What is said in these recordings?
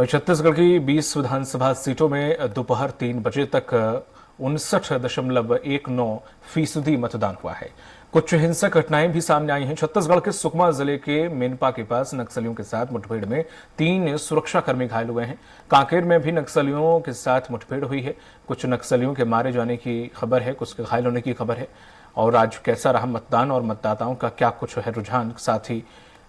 वहीं छत्तीसगढ़ की 20 विधानसभा सीटों में दोपहर 3 बजे तक 59.19% मतदान हुआ है। कुछ हिंसक घटनाएं भी सामने आई हैं। छत्तीसगढ़ के सुकमा जिले के मेनपा के पास नक्सलियों के साथ मुठभेड़ में 3 सुरक्षाकर्मी घायल हुए हैं। कांकेर में भी नक्सलियों के साथ मुठभेड़ हुई है। कुछ नक्सलियों के मारे जाने की खबर है, कुछ के घायल होने की खबर है। और आज कैसा रहा मतदान और मतदाताओं का क्या कुछ है रुझान, साथ ही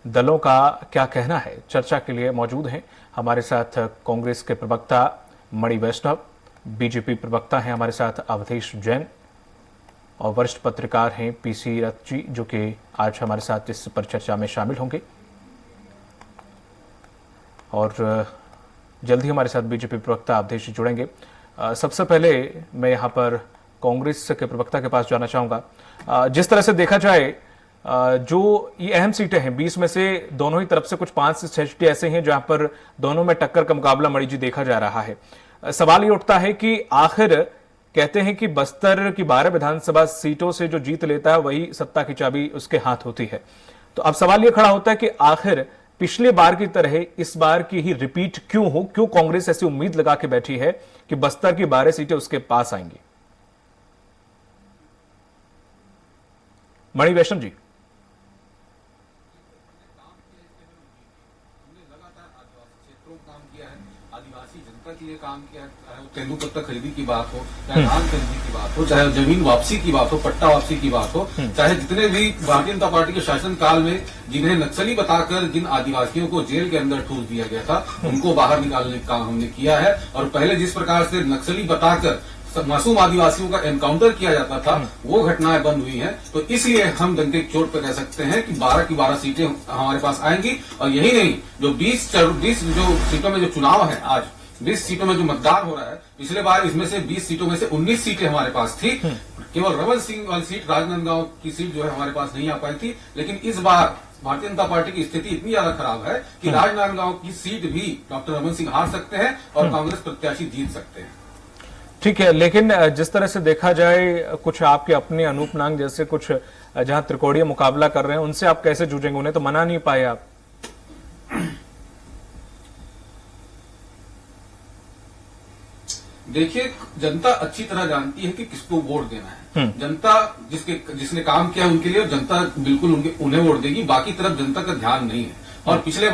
दलों का क्या कहना है, चर्चा के लिए मौजूद हैं हमारे साथ कांग्रेस के प्रवक्ता मणि वैष्णव, बीजेपी प्रवक्ता हैं हमारे साथ अवधेश जैन और वरिष्ठ पत्रकार हैं पीसी रथ जी, जो कि आज हमारे साथ इस पर चर्चा में शामिल होंगे। और जल्द ही हमारे साथ बीजेपी प्रवक्ता अवधेश जी जुड़ेंगे। सबसे पहले मैं यहाँ पर कांग्रेस के प्रवक्ता के पास जाना चाहूंगा। जिस तरह से देखा जाए, जो ये अहम सीटें हैं 20 में से दोनों ही तरफ से कुछ 5 से 6 सीटें ऐसे हैं जहां पर दोनों में टक्कर का मुकाबला मणि जी देखा जा रहा है। सवाल ये उठता है कि आखिर कहते हैं कि बस्तर की 12 विधानसभा सीटों से जो जीत लेता है वही सत्ता की चाबी उसके हाथ होती है। तो अब सवाल ये खड़ा होता है कि आखिर पिछले बार की तरह इस बार की ही रिपीट क्यों हो, क्यों कांग्रेस ऐसी उम्मीद लगा के बैठी है कि बस्तर की 12 सीटें उसके पास आएंगी। मणि वैष्णव जी। आदिवासी जनता के लिए काम किया, चाहे तेंदुपत्ता खरीदी की बात हो, चाहे धान खरीदी की बात हो, चाहे जमीन वापसी की बात हो, पट्टा वापसी की बात हो, चाहे जितने भी भारतीय जनता पार्टी के शासनकाल में जिन्हें नक्सली बताकर जिन आदिवासियों को जेल के अंदर ठूस दिया गया था, उनको बाहर निकालने का काम हमने किया है। और पहले जिस प्रकार से नक्सली बताकर मासूम आदिवासियों का एनकाउंटर किया जाता था, वो घटनाएं बंद हुई हैं। तो इसलिए हम डंके की चोट पर कह सकते हैं कि 12 की 12 सीटें हमारे पास आएंगी। और यही नहीं, जो 20 जो सीटों में जो चुनाव है, आज 20 सीटों में जो मतदान हो रहा है, पिछले बार इसमें से 20 सीटों में से 19 सीटें हमारे पास थी। केवल रमन सिंह वाली सीट, राजनांदगांव की सीट जो है हमारे पास नहीं आ पाई थी। लेकिन इस बार भारतीय जनता पार्टी की स्थिति इतनी ज्यादा खराब है कि राजनांदगांव की सीट भी डॉक्टर रमन सिंह हार सकते हैं और कांग्रेस प्रत्याशी जीत सकते हैं। ठीक है, लेकिन जिस तरह से देखा जाए, कुछ आपके अपने अनूप नांग जैसे कुछ जहां त्रिकोणीय मुकाबला कर रहे हैं, उनसे आप कैसे जूझेंगे? उन्हें तो मना नहीं पाए आप। देखिए, जनता अच्छी तरह जानती है कि किसको वोट देना है। जनता जिसने काम किया उनके लिए जनता बिल्कुल उन्हें वोट देगी। बाकी तरफ जनता का ध्यान नहीं है। और पिछले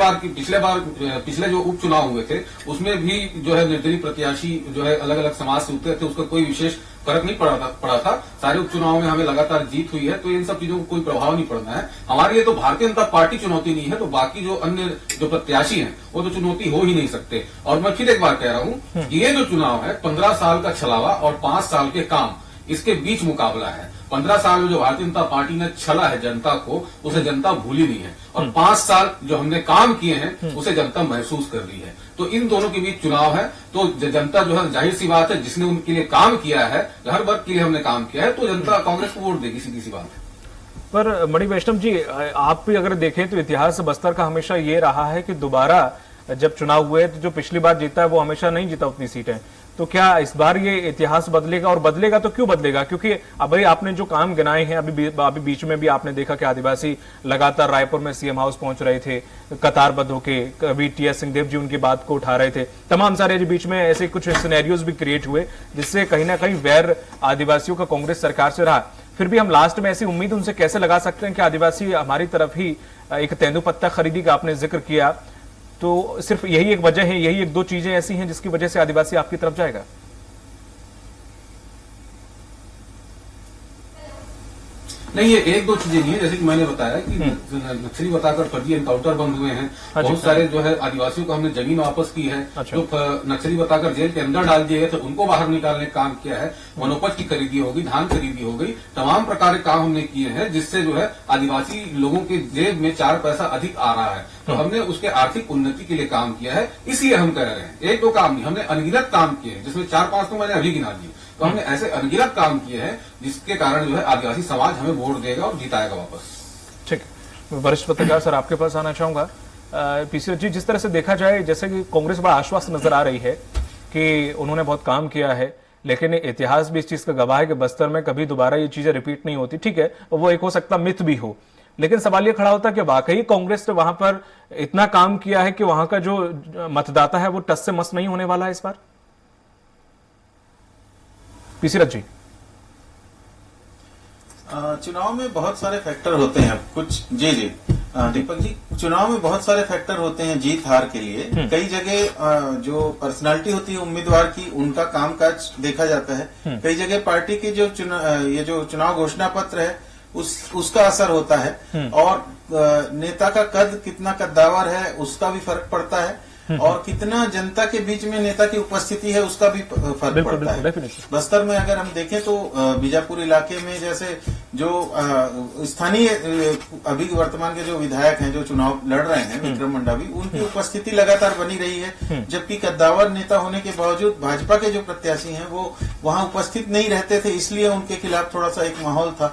जो उपचुनाव हुए थे, उसमें भी जो है निर्दलीय प्रत्याशी जो है अलग अलग समाज से उतरे थे, उसका कोई विशेष फर्क नहीं पड़ा था। सारे उपचुनाव में हमें लगातार जीत हुई है, तो इन सब चीजों को कोई प्रभाव नहीं पड़ना है। हमारे लिए तो भारतीय जनता पार्टी चुनौती नहीं है, तो बाकी जो अन्य जो प्रत्याशी हैं वो तो चुनौती हो ही नहीं सकते। और मैं फिर एक बार कह रहा हूं कि ये जो चुनाव है 15 साल का छलावा और 5 साल के काम, इसके बीच मुकाबला है। 15 साल में जो भारतीय जनता पार्टी ने छला है जनता को, उसे जनता भूली नहीं है। और 5 साल जो हमने काम किए हैं उसे जनता महसूस कर रही है। तो इन दोनों के बीच चुनाव है। तो जनता जो है, जाहिर सी बात है, जिसने उनके लिए काम किया है, हर वर्ग के लिए हमने काम किया है, तो जनता कांग्रेस को वोट देगी, सीधी सी बात है। पर मणि वैष्णव जी, आप भी अगर देखें तो इतिहास बस्तर का हमेशा ये रहा है कि दोबारा जब चुनाव हुए तो जो पिछली बार जीता है वो हमेशा नहीं जीता उतनी सीटें। तो क्या इस बार ये इतिहास बदलेगा? और बदलेगा तो क्यों बदलेगा? क्योंकि अभी आपने जो काम गिनाए हैं, अभी बीच में भी आपने देखा कि आदिवासी लगातार रायपुर में सीएम हाउस पहुंच रहे थे कतारबद्ध होके, कभी टीएस सिंहदेव जी उनकी बात को उठा रहे थे। तमाम सारे बीच में ऐसे कुछ सिनेरियोज भी क्रिएट हुए जिससे कहीं ना कहीं वैर आदिवासियों का कांग्रेस सरकार से रहा। फिर भी हम लास्ट में ऐसी उम्मीद उनसे कैसे लगा सकते हैं कि आदिवासी हमारी तरफ ही, एक तेंदुपत्ता खरीदी का आपने जिक्र किया, तो सिर्फ यही एक वजह है, यही एक दो चीजें ऐसी हैं जिसकी वजह से आदिवासी आपकी तरफ जाएगा? नहीं, ये एक दो चीजें नहीं है। जैसे कि मैंने बताया कि नक्सली बताकर फर्जी एनकाउंटर बंद हुए हैं। बहुत सारे जो है आदिवासियों को हमने जमीन वापस की है। जो नक्सली बताकर जेल के अंदर डाल दिए गए थे, उनको बाहर निकालने का काम किया है। वनोपज की खरीदी हो गई, धान खरीदी हो गई, तमाम प्रकार के काम हमने किए हैं, जिससे जो है आदिवासी लोगों के जेब में 4 पैसा अधिक आ रहा है। तो हमने उसके आर्थिक उन्नति के लिए काम किया है। इसलिए हम कह रहे हैं, एक दो काम नहीं, हमने अनगिनत काम किए हैं, जिसमें 4-5 तो मैंने अभी गिना दिए। तो हमने ऐसे अनगिनत काम किए हैं जिसके कारण जो है आदिवासी समाज हमें वोट देगा और जिताएगा वापस। ठीक, वरिष्ठ पत्रकार सर आपके पास आना चाहूंगा। पीसी जी, जिस तरह से देखा जाए, जैसे कि कांग्रेस बड़ा आश्वस्त नजर आ रही है कि उन्होंने बहुत काम किया है, लेकिन इतिहास भी इस चीज का गवाह है कि बस्तर में कभी दोबारा ये चीजें रिपीट नहीं होती। ठीक है, वो एक हो सकता मिथ भी हो, लेकिन सवाल ये खड़ा होता है कि वाकई कांग्रेस ने वहां पर इतना काम किया है कि वहां का जो मतदाता है वो टस से मस नहीं होने वाला है इस बार। पीसी रथ जी, चुनाव में बहुत सारे फैक्टर होते हैं। कुछ जी दीपक जी, चुनाव में बहुत सारे फैक्टर होते हैं जीत हार के लिए। कई जगह जो पर्सनालिटी होती है उम्मीदवार की, उनका कामकाज देखा जाता है। कई जगह पार्टी की जो ये जो चुनाव घोषणा पत्र है उसका असर होता है, और नेता का कद कितना कद्दावर है उसका भी फर्क पड़ता है, और कितना जनता के बीच में नेता की उपस्थिति है उसका भी फर्क पड़ता है। बस्तर में अगर हम देखें तो बीजापुर इलाके में जैसे जो स्थानीय अभी वर्तमान के जो विधायक हैं जो चुनाव लड़ रहे हैं, विक्रम मंडावी, उनकी उपस्थिति लगातार बनी रही है, जबकि कद्दावर नेता होने के बावजूद भाजपा के जो प्रत्याशी हैं वो वहां उपस्थित नहीं रहते थे, इसलिए उनके खिलाफ थोड़ा सा एक माहौल था।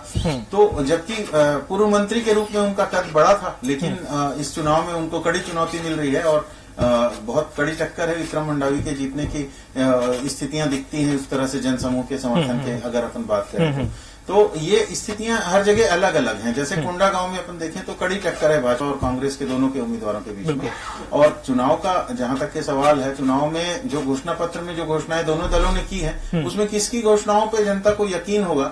तो जबकि पूर्व मंत्री के रूप में उनका कद बड़ा था, लेकिन इस चुनाव में उनको कड़ी चुनौती मिल रही है और बहुत कड़ी टक्कर है। विक्रम मंडावी के जीतने की स्थितियां दिखती हैं उस तरह से जनसमूह के समर्थन के अगर अपन बात करें तो ये स्थितियां हर जगह अलग अलग हैं। जैसे कोंडा गांव में अपन देखें तो कड़ी टक्कर है भाजपा और कांग्रेस के दोनों के उम्मीदवारों के बीच में। और चुनाव का जहां तक के सवाल है, चुनाव में जो घोषणा पत्र में जो घोषणाएं दोनों दलों ने की है उसमें किसकी घोषणाओं पर जनता को यकीन होगा,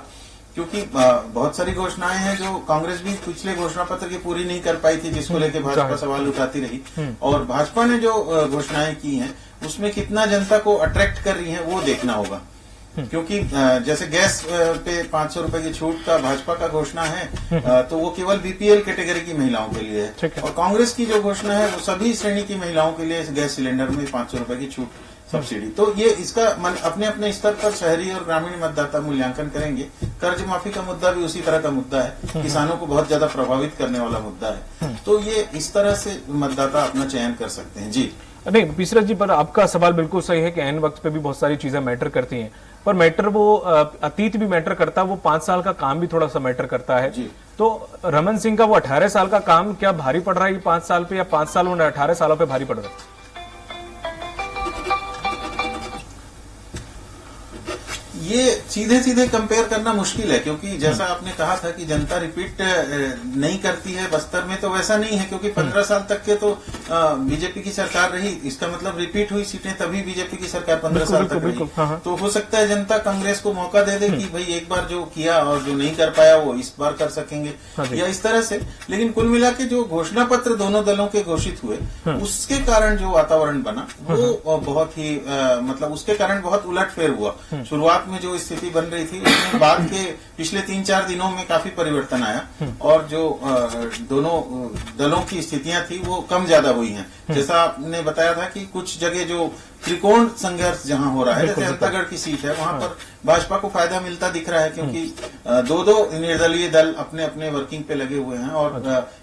क्योंकि बहुत सारी घोषणाएं हैं जो कांग्रेस भी पिछले घोषणा पत्र की पूरी नहीं कर पाई थी, जिसको लेकर भाजपा सवाल उठाती रही। और भाजपा ने जो घोषणाएं की हैं उसमें कितना जनता को अट्रैक्ट कर रही हैं वो देखना होगा, क्योंकि जैसे गैस पे 500 रुपए की छूट का भाजपा का घोषणा है तो वो केवल बीपीएल कैटेगरी की महिलाओं के लिए है, और कांग्रेस की जो घोषणा है वो सभी श्रेणी की महिलाओं के लिए गैस सिलेंडर में 500 रुपए की छूट सब्सिडी। तो ये इसका अपने अपने स्तर पर शहरी और ग्रामीण मतदाता मूल्यांकन करेंगे। कर्ज माफी का मुद्दा भी उसी तरह का मुद्दा है, किसानों को बहुत ज्यादा प्रभावित करने वाला मुद्दा है। तो ये इस तरह से मतदाता अपना चयन कर सकते हैं। जी नहीं, पीसी रथ जी, पर आपका सवाल बिल्कुल सही है कि एन वक्त पे भी बहुत सारी चीजें मैटर करती हैं, पर मैटर वो अतीत भी मैटर करता है, वो 5 साल का काम भी थोड़ा सा मैटर करता है। तो रमन सिंह का वो 18 साल का काम क्या भारी पड़ रहा है 5 साल पे, या 5 साल उन्हें 18 सालों पे भारी पड़ रहा है? ये सीधे सीधे कंपेयर करना मुश्किल है, क्योंकि जैसा आपने कहा था कि जनता रिपीट नहीं करती है बस्तर में, तो वैसा नहीं है, क्योंकि 15 साल तक के तो बीजेपी की सरकार रही। इसका मतलब रिपीट हुई सीटें तभी बीजेपी की सरकार 15 साल तक रही। तो हो सकता है जनता कांग्रेस को मौका दे दे कि भाई एक बार जो किया और जो नहीं कर पाया वो इस बार कर सकेंगे, या इस तरह से। लेकिन कुल मिला के जो घोषणा पत्र दोनों दलों के घोषित हुए उसके कारण जो वातावरण बना वो बहुत ही मतलब उसके कारण बहुत उलटफेर हुआ। शुरुआत में जो स्थिति बन रही थी उसमें बाद के पिछले 3-4 दिनों में काफी परिवर्तन आया, और जो दोनों दलों की स्थितियां थी वो कम ज्यादा हुई हैं। जैसा आपने बताया था कि कुछ जगह जो त्रिकोण संघर्ष जहां हो रहा है, जैसे अंतागढ़ की सीट है, वहां पर भाजपा को फायदा मिलता दिख रहा है, क्योंकि 2-2 निर्दलीय दल अपने अपने वर्किंग पे लगे हुए हैं, और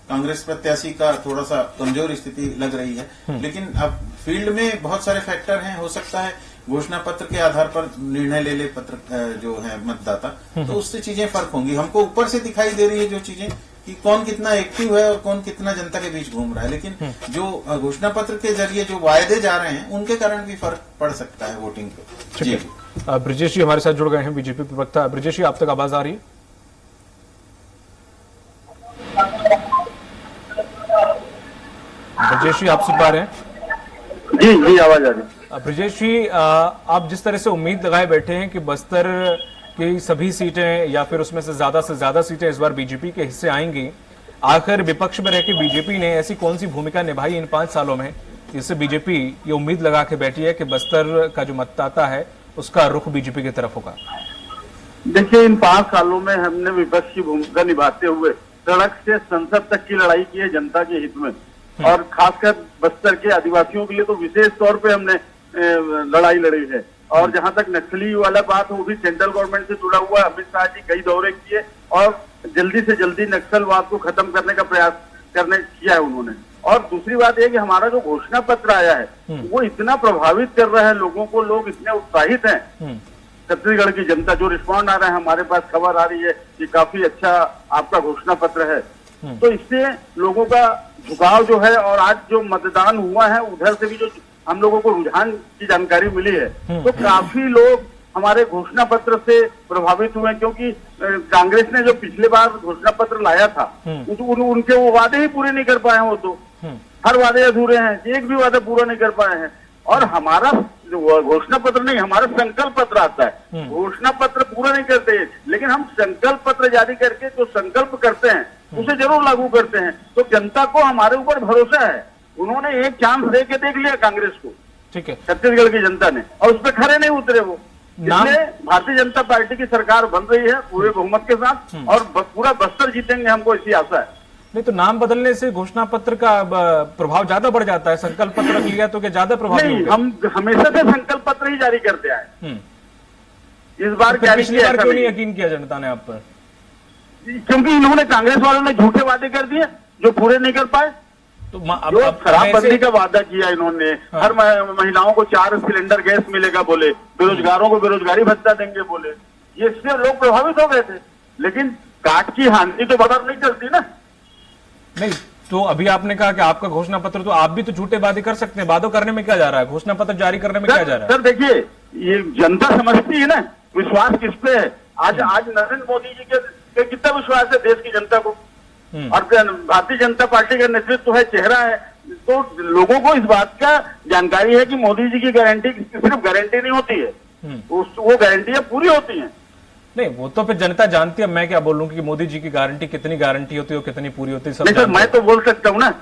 कांग्रेस प्रत्याशी का थोड़ा सा कमजोर स्थिति लग रही है। लेकिन अब फील्ड में बहुत सारे फैक्टर हैं, हो सकता है घोषणा पत्र के आधार पर निर्णय ले पत्र जो है मतदाता, तो उससे चीजें फर्क होंगी। हमको ऊपर से दिखाई दे रही है जो चीजें कि कौन कितना एक्टिव है और कौन कितना जनता के बीच घूम रहा है, लेकिन जो घोषणा पत्र के जरिए जो वायदे जा रहे हैं उनके कारण भी फर्क पड़ सकता है वोटिंग पे। जी ब्रिजेश जी हमारे साथ जुड़ गए हैं, बीजेपी प्रवक्ता। ब्रिजेश जी, आप तक आवाज आ रही है? ब्रिजेश जी, आप सुन पा रहे हैं? जी आवाज आ रही है। ब्रिजेश जी, आप जिस तरह से उम्मीद लगाए बैठे हैं कि बस्तर की सभी सीटें या फिर उसमें से ज्यादा सीटें इस बार बीजेपी के हिस्से आएंगी, आखिर विपक्ष में रहकर बीजेपी ने ऐसी कौन सी भूमिका निभाई इन 5 सालों में जिससे बीजेपी ये उम्मीद लगा के बैठी है कि बस्तर का जो मतदाता है उसका रुख बीजेपी की तरफ होगा? देखिए, इन 5 सालों में हमने विपक्ष की भूमिका निभाते हुए सड़क से संसद तक की लड़ाई की है जनता के हित में, और खासकर बस्तर के आदिवासियों के लिए तो विशेष तौर पे हमने लड़ाई लड़ी है। और जहां तक नक्सली वाला बात है, वो भी सेंट्रल गवर्नमेंट से जुड़ा हुआ है। अमित शाह जी कई दौरे किए और जल्दी से जल्दी नक्सलवाद को खत्म करने का प्रयास किया है उन्होंने। और दूसरी बात यह कि हमारा जो घोषणा पत्र आया है वो इतना प्रभावित कर रहा है लोगों को, लोग इतने उत्साहित हैं। छत्तीसगढ़ की जनता जो रिस्पॉन्ड आ रहा है, हमारे पास खबर आ रही है कि काफी अच्छा आपका घोषणा पत्र है, तो इससे लोगों का झुकाव जो है, और आज जो मतदान हुआ है उधर से भी जो हम लोगों को रुझान की जानकारी मिली है, तो काफी लोग हमारे घोषणा पत्र से प्रभावित हुए, क्योंकि कांग्रेस ने जो पिछले बार घोषणा पत्र लाया था उनके वो वादे ही पूरे नहीं कर पाए हैं। वो तो हर वादे अधूरे हैं, एक भी वादा पूरा नहीं कर पाए हैं। और हमारा घोषणा पत्र नहीं, हमारा संकल्प पत्र आता है। घोषणा पत्र पूरा नहीं करते, लेकिन हम संकल्प पत्र जारी करके जो संकल्प करते हैं उसे जरूर लागू करते हैं। तो जनता को हमारे ऊपर भरोसा है। उन्होंने एक चांस दे के देख लिया कांग्रेस को, ठीक है, छत्तीसगढ़ की जनता ने, और उस पर खड़े नहीं उतरे वो। इसलिए भारतीय जनता पार्टी की सरकार बन रही है पूरे बहुमत के साथ, और पूरा बस्तर जीतेंगे, हमको इसी आशा है। नहीं तो नाम बदलने से घोषणा पत्र का प्रभाव ज्यादा बढ़ जाता है, संकल्प पत्र रख लिया तो क्या ज्यादा प्रभावी नहीं, होगा? हम हमेशा से संकल्प पत्र ही जारी करते आए। इस बार तो पिछली बार क्यों नहीं यकीन किया जनता ने आप पर? क्योंकि इन्होंने, कांग्रेस वालों ने झूठे वादे कर दिए जो पूरे नहीं कर पाए। तो जो शराबबंदी का वादा किया इन्होंने, हर महिलाओं को 4 सिलेंडर गैस मिलेगा बोले, बेरोजगारों को बेरोजगारी भत्ता देंगे बोले, ये इससे लोग प्रभावित हो गए थे। लेकिन काट की हानि तो बराबर नहीं चलती ना। नहीं तो अभी आपने कहा कि आपका घोषणा पत्र, तो आप भी तो झूठे वादे कर सकते हैं, वादों करने में क्या जा रहा है, घोषणा पत्र जारी करने में क्या जा रहा है? सर देखिए, ये जनता समझती है ना, विश्वास किस पे है। आज नरेंद्र मोदी जी के कितना विश्वास है देश की जनता को, और भारतीय जनता पार्टी का नेतृत्व है, चेहरा है। तो लोगों को इस बात का जानकारी है कि मोदी जी की गारंटी सिर्फ गारंटी नहीं होती है, वो गारंटियां पूरी होती हैं। नहीं वो तो फिर जनता जानती है, मैं क्या बोलूं कि मोदी जी की गारंटी कितनी गारंटी होती है, कितनी पूरी होती है, सब सर मैं तो बोल सकता हूँ ना।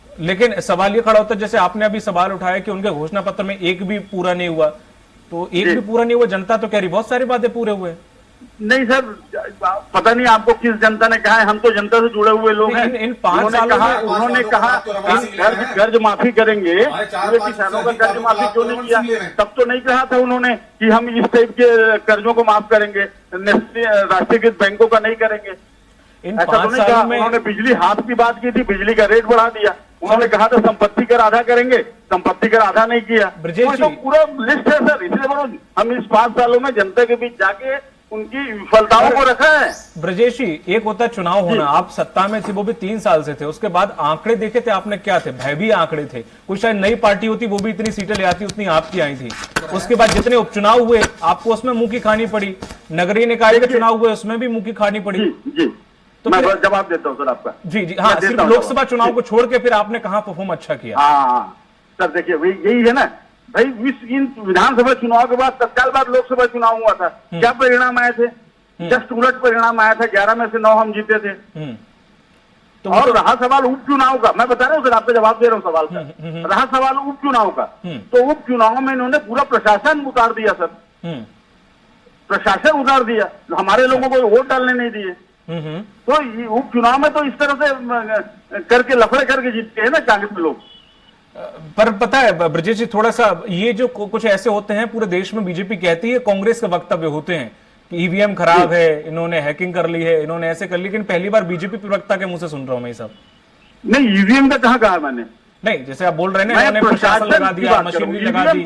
लेकिन सवाल ये खड़ा होता है, जैसे आपने अभी सवाल उठाया कि उनके घोषणा पत्र में एक भी पूरा नहीं हुआ, तो एक भी पूरा नहीं हुआ, जनता तो कह रही बहुत सारे वादे पूरे हुए। नहीं सर, पता नहीं आपको किस जनता ने कहा है, हम तो जनता से जुड़े हुए लोग हैं। इन 5 सालों में उन्होंने कहा कर्ज माफी करेंगे, किसानों का कर्ज माफी क्यों नहीं किया? तब तो नहीं कहा था उन्होंने कि हम इस टाइप के कर्जों को माफ करेंगे, राष्ट्रीयकृत बैंकों का नहीं करेंगे। इन ऐसा तो नहीं कहा। उन्होंने बिजली हाफ की बात की थी, बिजली का रेट बढ़ा दिया। उन्होंने कहा था संपत्ति कर आधा करेंगे, संपत्ति कर आधा नहीं किया। तो पूरा लिस्ट है सर, इसलिए बोलो हम इस 5 सालों में जनता के बीच जाके उनकी विफलताओं को रखा है। ब्रजेश जी, एक होता है चुनाव होना, आप सत्ता में थे वो भी 3 साल से थे, उसके बाद आंकड़े देखे थे आपने, क्या थे? भयभीत आंकड़े थे। कोई शायद नई पार्टी होती वो भी इतनी सीटें ले आती उतनी आपकी आई थी। उसके बाद जितने उपचुनाव हुए आपको उसमें मुंह की खानी पड़ी, नगरीय निकाय के चुनाव हुए उसमें भी मुंह की खानी पड़ी। जी तो मैं जवाब देता हूँ सर आपका। जी जी हाँ, सिर्फ लोकसभा चुनाव को छोड़ के फिर आपने कहाँ परफॉर्म अच्छा किया? हाँ सर देखिए, यही है ना भाई, इन विधानसभा चुनाव के बाद तत्काल बाद लोकसभा चुनाव हुआ था, क्या परिणाम आए थे? जस्ट उलट परिणाम आया था, 11 में से 9 हम जीते थे। तो और रहा सवाल उपचुनाव का, मैं बता रहा हूँ सर, आपको जवाब दे रहा हूँ सवाल का। रहा सवाल उपचुनाव का, तो उपचुनाव में इन्होंने पूरा प्रशासन उतार दिया सर, प्रशासन उतार दिया, हमारे लोगों को वोट डालने नहीं दिए। तो उपचुनाव में तो इस तरह से करके लफड़े करके जीतते हैं ना कांग्रेस लोग। पर पता है ब्रजेश जी, थोड़ा सा ये जो कुछ ऐसे होते हैं पूरे देश में, बीजेपी कहती है, कांग्रेस के वक्तव्य होते हैं कि ईवीएम खराब है, इन्होंने हैकिंग कर ली है, इन्होंने ऐसे कर ली, लेकिन पहली बार बीजेपी प्रवक्ता के मुंह से सुन रहा हूं मैं ये सब। नहीं, ईवीएम का कहाँ कहा मैंने? नहीं, जैसे आप बोल रहे हैं ना, प्रशासन लगा दिया, मशीनरी लगा दी।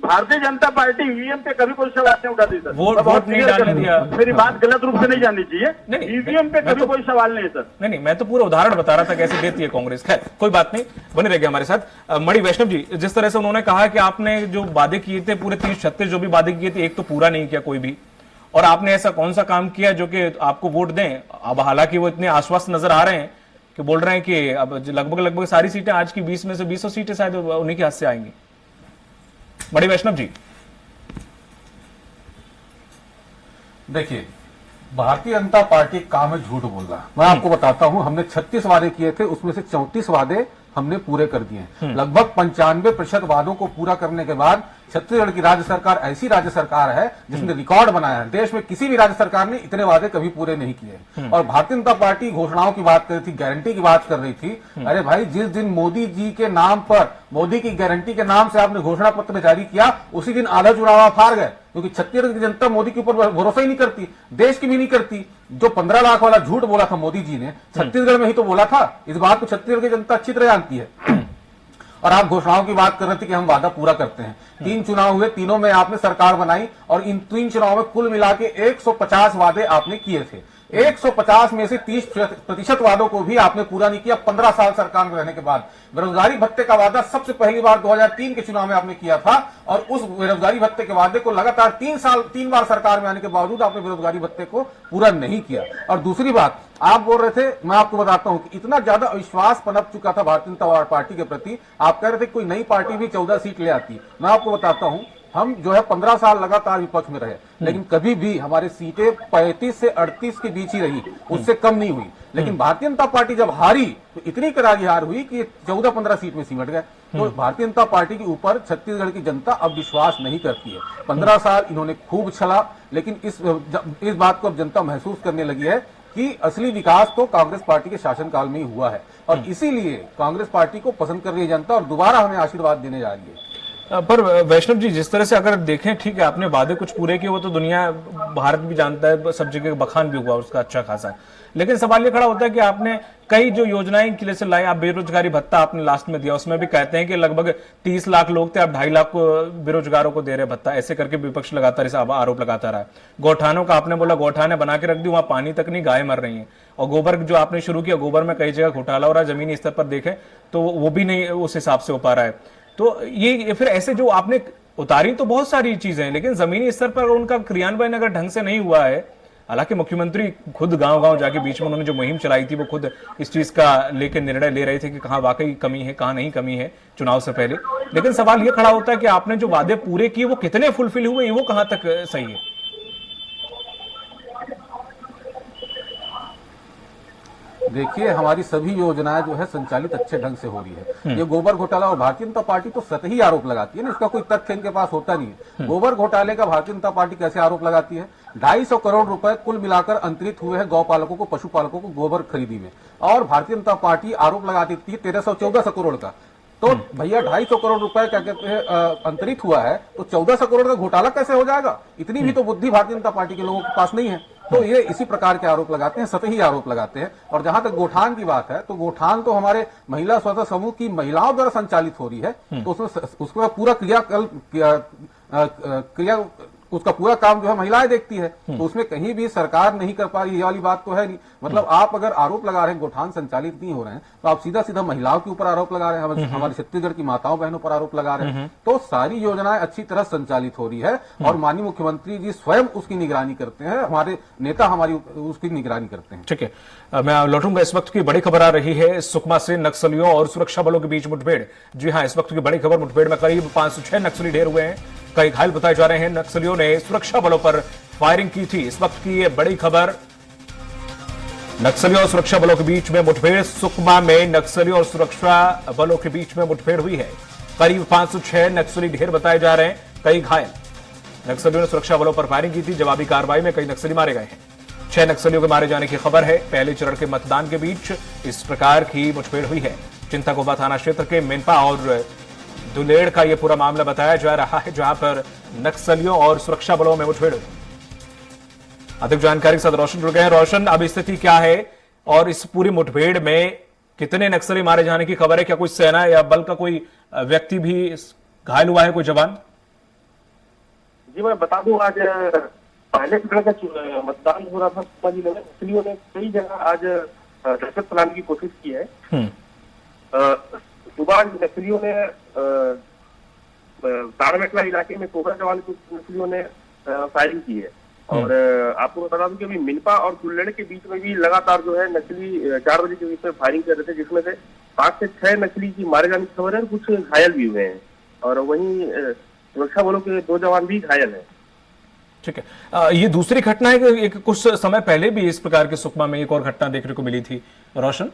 भारतीय जनता पार्टी ईवीएम पे कभी कोई सवाल नहीं उठाती सर, वोट नहीं डालने दिया। मेरी बात गलत रूप से नहीं जाननी चाहिए, ईवीएम पे कभी कोई सवाल नहीं सर। नहीं, मैं तो पूरा उदाहरण बता रहा था कैसे देती है कांग्रेस। खैर कोई बात नहीं, बने रहेगा हमारे साथ। मणि वैष्णव जी, जिस तरह से उन्होंने कहा कि आपने जो वादे किए थे पूरे 30-36 जो भी वादे किए थे, एक तो पूरा नहीं किया कोई भी, और आपने ऐसा कौन सा काम किया जो कि आपको वोट दें? अब हालांकि वो इतने आश्वस्त नजर आ रहे हैं कि बोल रहे हैं कि अब लगभग सारी सीटें आज की 20 में से 20 सीटें शायद उन्हीं के हाथ से आएंगी। मणि वैष्णव जी, देखिए, भारतीय जनता पार्टी काम है झूठ बोल रहा। मैं आपको बताता हूं, हमने 36 वादे किए थे, उसमें से 34 वादे हमने पूरे कर दिए। लगभग 95% वादों को पूरा करने के बाद छत्तीसगढ़ की राज्य सरकार ऐसी राज्य सरकार है जिसने रिकॉर्ड बनाया है। देश में किसी भी राज्य सरकार ने इतने वादे कभी पूरे नहीं किए। और भारतीय जनता पार्टी घोषणाओं की बात कर रही थी, गारंटी की बात कर रही थी। अरे भाई, जिस दिन मोदी जी के नाम पर, मोदी की गारंटी के नाम से आपने घोषणा पत्र जारी किया, उसी दिन आधा चुनाव आप हार गए, क्योंकि छत्तीसगढ़ की जनता मोदी के ऊपर भरोसा ही नहीं करती, देश की भी नहीं करती। जो 15 लाख वाला झूठ बोला था मोदी जी ने, छत्तीसगढ़ में ही तो बोला था। इस बात को छत्तीसगढ़ की जनता अच्छी तरह जानती है। और आप घोषणाओं की बात कर रहे थे कि हम वादा पूरा करते हैं। 3 चुनाव हुए, तीनों में आपने सरकार बनाई, और इन 3 चुनावों में कुल मिला के 150 वादे आपने किए थे। 150 में से 30% वादों को भी आपने पूरा नहीं किया 15 साल सरकार में रहने के बाद। बेरोजगारी भत्ते का वादा सबसे पहली बार 2003 के चुनाव में आपने किया था और उस बेरोजगारी भत्ते के वादे को लगातार 3 बार सरकार में आने के बावजूद आपने बेरोजगारी भत्ते को पूरा नहीं किया। और दूसरी बात, आप बोल रहे थे, मैं आपको बताता हूं कि इतना ज्यादा अविश्वास पनप चुका था भारतीय जनता पार्टी के प्रति, आप कह रहे थे कोई नई पार्टी भी 14 सीट ले आती। मैं आपको बताता हूं, हम जो है 15 साल लगातार विपक्ष में रहे, लेकिन कभी भी हमारी सीटें 35 से 38 के बीच ही रही, उससे कम नहीं हुई। लेकिन भारतीय जनता पार्टी जब हारी तो इतनी करारी हार हुई कि 14-15 सीट में सिमट गए। तो भारतीय जनता पार्टी के ऊपर छत्तीसगढ़ की जनता अब विश्वास नहीं करती है। 15 साल इन्होंने खूब छला, लेकिन इस बात को अब जनता महसूस करने लगी है कि असली विकास तो कांग्रेस पार्टी के शासनकाल में ही हुआ है और इसीलिए कांग्रेस पार्टी को पसंद कर रही है जनता और दोबारा हमें आशीर्वाद देने जा रही है। पर वैष्णव जी, जिस तरह से अगर देखें, ठीक है आपने वादे कुछ पूरे किए, वो तो दुनिया भारत भी जानता है, सब जगह बखान भी हुआ उसका अच्छा खासा, लेकिन सवाल ये खड़ा होता है कि आपने कई जो योजनाएं किले से लाई, आप बेरोजगारी भत्ता आपने लास्ट में दिया, उसमें भी कहते हैं कि लगभग 30 लाख लोग थे, आप 2.5 लाख बेरोजगारों को दे रहे भत्ता, ऐसे करके विपक्ष लगातार इस आरोप लगाता रहा। गौठानों का आपने बोला गौठाने बना के रख दी, वहां पानी तक नहीं, गाय मर रही है। और गोबर जो आपने शुरू किया, गोबर में कई जगह घोटाला हो रहा है, जमीनी स्तर पर देखें तो वो भी नहीं उस हिसाब से हो पा रहा है। तो ये फिर ऐसे जो आपने उतारी तो बहुत सारी चीजें हैं, लेकिन जमीनी स्तर पर उनका क्रियान्वयन अगर ढंग से नहीं हुआ है, हालांकि मुख्यमंत्री खुद गांव-गांव जाके बीच में उन्होंने जो मुहिम चलाई थी, वो खुद इस चीज का लेकर निर्णय ले रहे थे कि कहां वाकई कमी है, कहां नहीं कमी है चुनाव से पहले। लेकिन सवाल ये खड़ा होता है कि आपने जो वादे पूरे किए वो कितने फुलफिल हुए, वो कहां तक सही है? देखिए, हमारी सभी योजनाएं जो है संचालित अच्छे ढंग से हो रही है। ये गोबर घोटाला और भारतीय जनता पार्टी तो सतही आरोप लगाती है ना, इसका कोई तथ्य इनके पास होता नहीं है। गोबर घोटाले का भारतीय जनता पार्टी कैसे आरोप लगाती है? 250 करोड़ रुपए कुल मिलाकर अंतरित हुए हैं गौपालकों को, पशुपालकों को गोबर खरीदी में, और भारतीय जनता पार्टी आरोप लगाती थी 1314 करोड़ का। तो भैया 250 करोड़ रुपए क्या कहते हैं अंतरित हुआ है, तो 1400 करोड़ का घोटाला कैसे हो जाएगा? इतनी भी तो बुद्धि भारतीय जनता पार्टी के लोगों के पास नहीं है। तो ये इसी प्रकार के आरोप लगाते हैं, सतही आरोप लगाते हैं। और जहां तक गोठान की बात है, तो गोठान तो हमारे महिला स्वतंत्र समूह की महिलाओं द्वारा संचालित हो रही है, तो उसका पूरा क्रिया उसका पूरा काम जो है महिलाएं देखती है, तो उसमें कहीं भी सरकार नहीं कर पा रही, ये वाली बात तो है नहीं। मतलब आप अगर आरोप लगा रहे हैं गोठान संचालित नहीं हो रहे हैं, तो आप सीधा सीधा महिलाओं के ऊपर आरोप लगा रहे हैं, हमारे छत्तीसगढ़ की माताओं बहनों पर आरोप लगा रहे हैं। तो सारी योजनाएं अच्छी तरह संचालित हो रही है और माननीय मुख्यमंत्री जी स्वयं उसकी निगरानी करते हैं, हमारे नेता हमारी उसकी निगरानी करते हैं। ठीक है, मैं लौटूंगा। इस वक्त की बड़ी खबर आ रही है सुकमा से नक्सलियों और सुरक्षा बलों के बीच मुठभेड़। जी हां, इस वक्त की बड़ी खबर, मुठभेड़ में करीब 506 नक्सली ढेर हुए हैं, कई घायल बताए जा रहे हैं। नक्सलियों ने सुरक्षा बलों पर फायरिंग की थी। इस वक्त की ये बड़ी खबर, नक्सलियों और सुरक्षा बलों के बीच में मुठभेड़। सुकमा में नक्सलियों और सुरक्षा बलों के बीच में मुठभेड़ हुई है, करीब 506 नक्सली ढेर बताए जा रहे हैं, कई घायल। नक्सलियों ने सुरक्षा बलों पर फायरिंग की थी, जवाबी कार्रवाई में कई नक्सली मारे गए हैं। 6 नक्सलियों के मारे जाने की खबर है। पहले चरण के मतदान के बीच इस प्रकार की मुठभेड़ हुई है। चिंताकोबा थाना क्षेत्र के मेनपा और दुलेड़ का यह पूरा मामला बताया जा रहा है, जहां पर नक्सलियों और सुरक्षा बलों में मुठभेड़ हुई। अधिक जानकारी के साथ रोशन जुड़ गए हैं। रोशन, अब स्थिति क्या है और इस पूरी मुठभेड़ में कितने नक्सली मारे जाने की खबर है? क्या कोई सेना या बल का कोई व्यक्ति भी घायल हुआ है, कोई जवान? जी मैं बता दूं, आज पहले चरण का मतदान हो रहा था सुकमा जिले में। नक्सलियों ने कई जगह आज दहशत फैलाने की कोशिश की है। सुबह नक्सलियों ने ताड़मेटला इलाके में कोबरा जवान कुछ नक्सलियों ने फायरिंग की है। और आपको बता दूं कि अभी मिनपा और दुल्लेड़ के बीच में भी लगातार जो है नक्सली 4 बजे के बीच में फायरिंग कर रहे थे, जिसमें से 5 से 6 नक्सली की मारे जाने की खबर है, कुछ घायल भी हुए हैं। और वहीं सुरक्षा बलों के 2 जवान भी घायल हैं। ठीक है, ये दूसरी घटना है कि एक कुछ समय पहले भी इस प्रकार के सुकमा में एक और घटना देखने को मिली थी। रोशन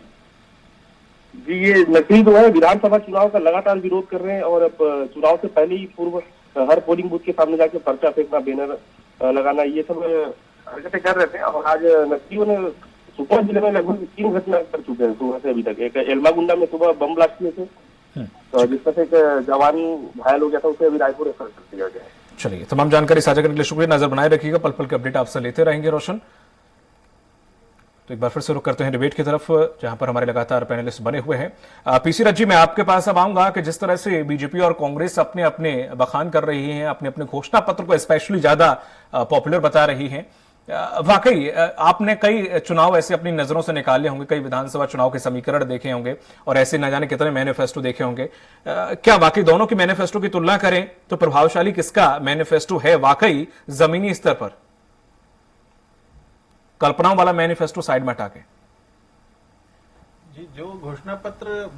जी, ये नक्सली जो है विधानसभा चुनाव का लगातार विरोध कर रहे हैं और चुनाव से पहले ही पूर्व हर पोलिंग बूथ के सामने जाके पर्चा फेंकना, बैनर लगाना, ये सब हरकतें कर रहे थे। और आज नक्सलियों ने सुकमा जिले में लगभग 3 घटना कर चुके हैं सुबह से अभी तक। एक एल्मागुंडा में सुबह बम ब्लास्ट किए थे, जिसमें से एक जवान घायल हो गया था, उसे अभी रायपुर रेफर कर दिया गया है। चलिए, तमाम जानकारी साझा करने के लिए शुक्रिया। नजर बनाए रखिएगा, पल पल के अपडेट आपसे लेते रहेंगे रोशन। तो एक बार फिर से रुक करते हैं डिबेट की तरफ, जहां पर हमारे लगातार पैनलिस्ट बने हुए हैं। पीसी रज्जी, मैं आपके पास अब आऊंगा कि जिस तरह से बीजेपी और कांग्रेस अपने अपने बखान कर रही हैं, अपने अपने घोषणा पत्र को स्पेशली ज्यादा पॉपुलर बता रही हैं, वाकई आपने कई चुनाव ऐसे अपनी नजरों से निकाले होंगे, कई विधानसभा चुनाव के समीकरण देखे होंगे और ऐसे न जाने कितने मैनिफेस्टो देखे होंगे। क्या वाकई दोनों की मैनिफेस्टो की तुलना करें तो प्रभावशाली किसका मैनिफेस्टो है वाकई जमीनी स्तर पर, कल्पनाओं वाला मैनिफेस्टो साइड में हटा के? जी, जो घोषणा पत्र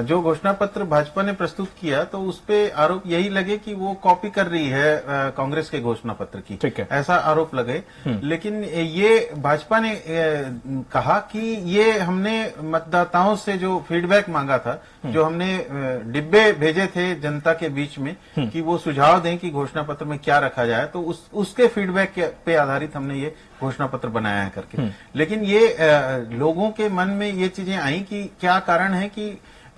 जो घोषणा पत्र भाजपा ने प्रस्तुत किया तो उस पे आरोप यही लगे कि वो कॉपी कर रही है कांग्रेस के घोषणा पत्र की, ठीक है। ऐसा आरोप लगे। लेकिन ये भाजपा ने कहा कि ये हमने मतदाताओं से जो फीडबैक मांगा था, जो हमने डिब्बे भेजे थे जनता के बीच में कि वो सुझाव दें कि घोषणा पत्र में क्या रखा जाए, तो उसके फीडबैक पे आधारित हमने ये घोषणा पत्र बनाया है करके। लेकिन ये लोगों के मन में ये चीजें आई कि क्या कारण है कि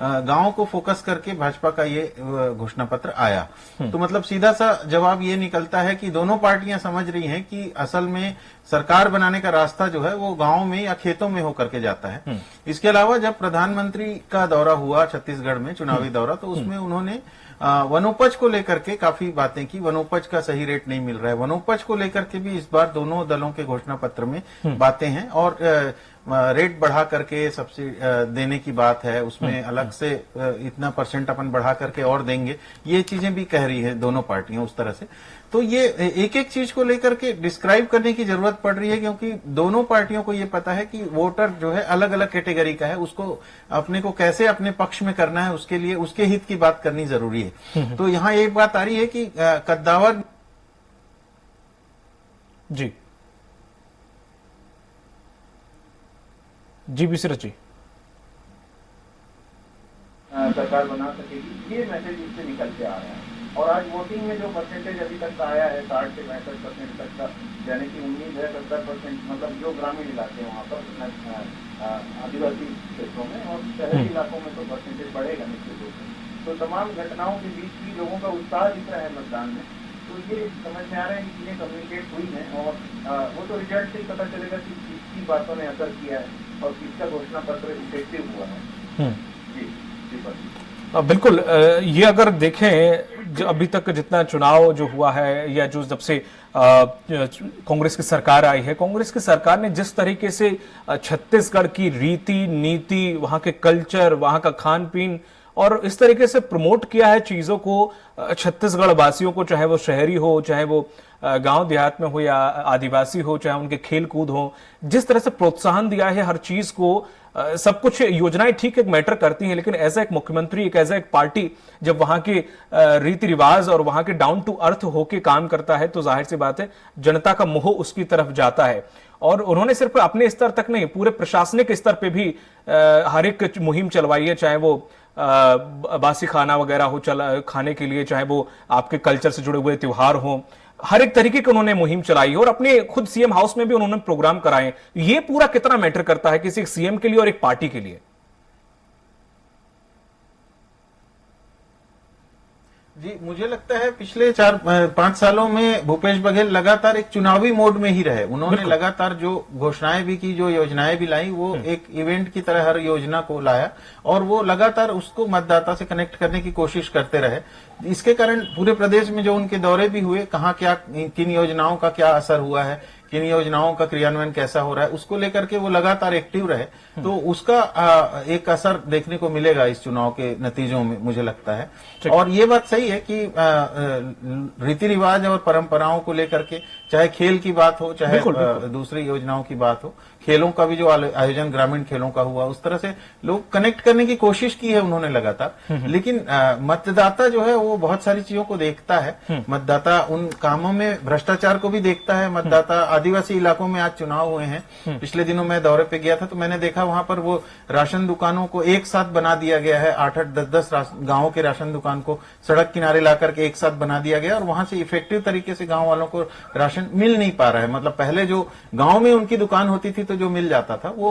गांव को फोकस करके भाजपा का ये घोषणा पत्र आया। तो मतलब सीधा सा जवाब ये निकलता है कि दोनों पार्टियां समझ रही हैं कि असल में सरकार बनाने का रास्ता जो है वो गांव में या खेतों में होकर के जाता है। इसके अलावा जब प्रधानमंत्री का दौरा हुआ छत्तीसगढ़ में, चुनावी दौरा, तो उसमें उन्होंने वनोपज को लेकर के काफी बातें की। वनोपज का सही रेट नहीं मिल रहा है, वनोपज को लेकर के भी इस बार दोनों दलों के घोषणा पत्र में बातें हैं। और रेट बढ़ा करके सब्सिडी देने की बात है, उसमें अलग से इतना परसेंट अपन बढ़ा करके और देंगे, ये चीजें भी कह रही है दोनों पार्टियां उस तरह से। तो ये एक एक चीज को लेकर के डिस्क्राइब करने की जरूरत पड़ रही है, क्योंकि दोनों पार्टियों को ये पता है कि वोटर जो है अलग अलग कैटेगरी का है, उसको अपने को कैसे अपने पक्ष में करना है, उसके लिए उसके हित की बात करनी जरूरी है। तो यहाँ एक बात आ रही है कि कद्दावर जी विसरत जी सरकार बना सकेगी, ये मैसेज इससे निकल के आ रहा है। और आज वोटिंग में जो परसेंटेज अभी तक का आया है 60 से 65% तक का, यानी कि उम्मीद है 70%, मतलब जो ग्रामीण इलाके हैं वहाँ पर आदिवासी क्षेत्रों में, और शहरी इलाकों में तो परसेंटेज बढ़ेगा निश्चित रूप से। तो तमाम घटनाओं के बीच भी लोगों का उत्साह दिख रहा है मतदान में। तो ये समझ में आ रहा है कि चीजें कम्युनिकेट हुई हैं, और वो तो रिजल्ट से ही पता चलेगा कि किसकी बातों ने असर किया है और किसका घोषणा पत्र इफेक्टिव हुआ है। जी बिल्कुल। ये अगर देखें जो अभी तक जितना चुनाव जो हुआ है, या जो जब से कांग्रेस की सरकार आई है, कांग्रेस की सरकार ने जिस तरीके से छत्तीसगढ़ की रीति नीति, वहां के कल्चर, वहां का खान पीन और इस तरीके से प्रमोट किया है चीजों को, छत्तीसगढ़ वासियों को, चाहे वो शहरी हो, चाहे वो गांव देहात में हो या आदिवासी हो, चाहे उनके खेल कूद हो, जिस तरह से प्रोत्साहन दिया है हर चीज को। सब कुछ योजनाएं ठीक एक मैटर करती हैं, लेकिन एज एक मुख्यमंत्री, एक पार्टी जब वहां के रीति रिवाज और वहां के डाउन टू अर्थ होके काम करता है, तो जाहिर सी बात है जनता का मोह उसकी तरफ जाता है। और उन्होंने सिर्फ अपने स्तर तक नहीं, पूरे प्रशासनिक स्तर पे भी हर एक मुहिम चलवाई है, चाहे वो बासी खाना वगैरह हो खाने के लिए, चाहे वो आपके कल्चर से जुड़े हुए त्योहार हो, हर एक तरीके की उन्होंने मुहिम चलाई है। और अपने खुद सीएम हाउस में भी उन्होंने प्रोग्राम कराए। ये पूरा कितना मैटर करता है किसी एक सीएम के लिए और एक पार्टी के लिए? जी, मुझे लगता है पिछले 4-5 सालों में भूपेश बघेल लगातार एक चुनावी मोड में ही रहे। उन्होंने लगातार जो घोषणाएं भी की, जो योजनाएं भी लाई, वो एक इवेंट की तरह हर योजना को लाया और वो लगातार उसको मतदाता से कनेक्ट करने की कोशिश करते रहे। इसके कारण पूरे प्रदेश में जो उनके दौरे भी हुए, कहाँ क्या किन योजनाओं का क्या असर हुआ है, किन योजनाओं का क्रियान्वयन कैसा हो रहा है, उसको लेकर के वो लगातार एक्टिव रहे। तो उसका एक असर देखने को मिलेगा इस चुनाव के नतीजों में, मुझे लगता है। और ये बात सही है कि रीति रिवाज और परंपराओं को लेकर के, चाहे खेल की बात हो, चाहे दूसरी योजनाओं की बात हो, खेलों का भी जो आयोजन ग्रामीण खेलों का हुआ, उस तरह से लोग कनेक्ट करने की कोशिश की है उन्होंने लगातार। लेकिन मतदाता जो है वो बहुत सारी चीजों को देखता है। मतदाता उन कामों में भ्रष्टाचार को भी देखता है। मतदाता आदिवासी इलाकों में आज चुनाव हुए हैं, पिछले दिनों मैं दौरे पे गया था तो मैंने देखा वहां पर वो राशन दुकानों को एक साथ बना दिया गया है। 8-8, 10-10 गांवों के राशन दुकान को सड़क किनारे ला करके एक साथ बना दिया गया और वहां से इफेक्टिव तरीके से गांव वालों को राशन मिल नहीं पा रहा है। मतलब पहले जो गांव में उनकी दुकान होती थी तो जो मिल जाता था, वो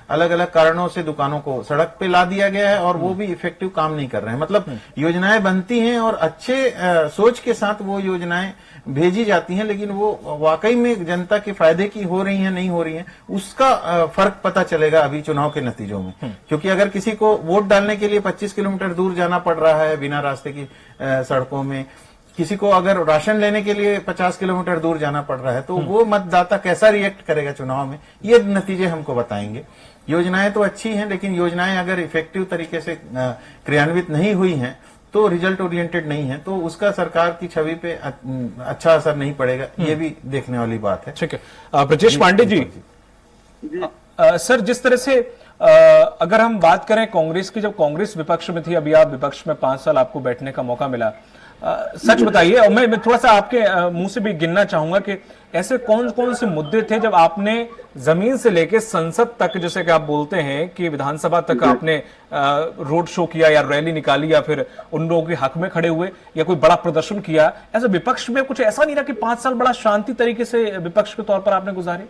अलग अलग कारणों से दुकानों को सड़क पे ला दिया गया है और वो भी इफेक्टिव काम नहीं कर रहे हैं। मतलब योजनाएं बनती हैं और अच्छे सोच के साथ वो योजनाएं भेजी जाती हैं, लेकिन वो वाकई में जनता के फायदे की हो रही हैं नहीं हो रही हैं, उसका फर्क पता चलेगा अभी चुनाव के नतीजों में। क्योंकि अगर किसी को वोट डालने के लिए 25 किलोमीटर दूर जाना पड़ रहा है बिना रास्ते की सड़कों में, किसी को अगर राशन लेने के लिए 50 किलोमीटर दूर जाना पड़ रहा है तो वो मतदाता कैसा रिएक्ट करेगा चुनाव में, ये नतीजे हमको बताएंगे। योजनाएं तो अच्छी हैं, लेकिन योजनाएं अगर इफेक्टिव तरीके से क्रियान्वित नहीं हुई हैं तो रिजल्ट ओरिएंटेड नहीं है, तो उसका सरकार की छवि पे अच्छा असर नहीं पड़ेगा, ये भी देखने वाली बात है। ठीक है। ब्रजेश पांडे जी, सर जिस तरह से अगर हम बात करें कांग्रेस की, जब कांग्रेस विपक्ष में थी, अभी आप विपक्ष में 5 साल आपको बैठने का मौका मिला, सच बताइए, और मैं थोड़ा सा आपके मुंह से भी गिनना चाहूंगा कि ऐसे कौन कौन से मुद्दे थे जब आपने जमीन से लेके संसद तक, जैसे कि आप बोलते हैं कि विधानसभा तक आपने रोड शो किया या रैली निकाली या फिर उन लोगों के हक में खड़े हुए या कोई बड़ा प्रदर्शन किया, ऐसे विपक्ष में कुछ ऐसा नहीं रहा कि 5 साल बड़ा शांति तरीके से विपक्ष के तौर पर आपने गुजारे?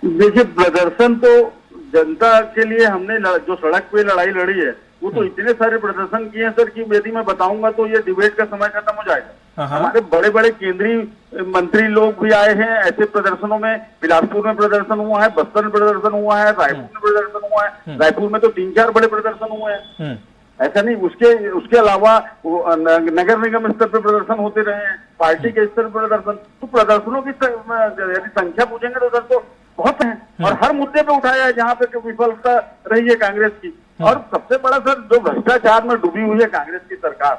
देखिए, प्रदर्शन तो जनता के लिए हमने जो सड़क पे लड़ाई लड़ी है वो तो इतने सारे प्रदर्शन किए हैं सर कि यदि मैं बताऊंगा तो ये डिबेट का समय खत्म हो जाएगा। हमारे बड़े बड़े केंद्रीय मंत्री लोग भी आए हैं ऐसे प्रदर्शनों में। बिलासपुर में प्रदर्शन हुआ है, बस्तर में प्रदर्शन हुआ है, रायपुर में प्रदर्शन हुआ है। रायपुर में तो 3-4 बड़े प्रदर्शन हुए हैं, ऐसा नहीं। उसके अलावा नगर निगम स्तर पर प्रदर्शन होते रहे हैं, पार्टी के स्तर पर प्रदर्शन। तो प्रदर्शनों की यदि संख्या पूछेंगे तो सर तो बहुत है, और हर मुद्दे पे उठाया है जहाँ पे विफलता रही है कांग्रेस की। और सबसे बड़ा सर, जो भ्रष्टाचार में डूबी हुई है कांग्रेस की सरकार,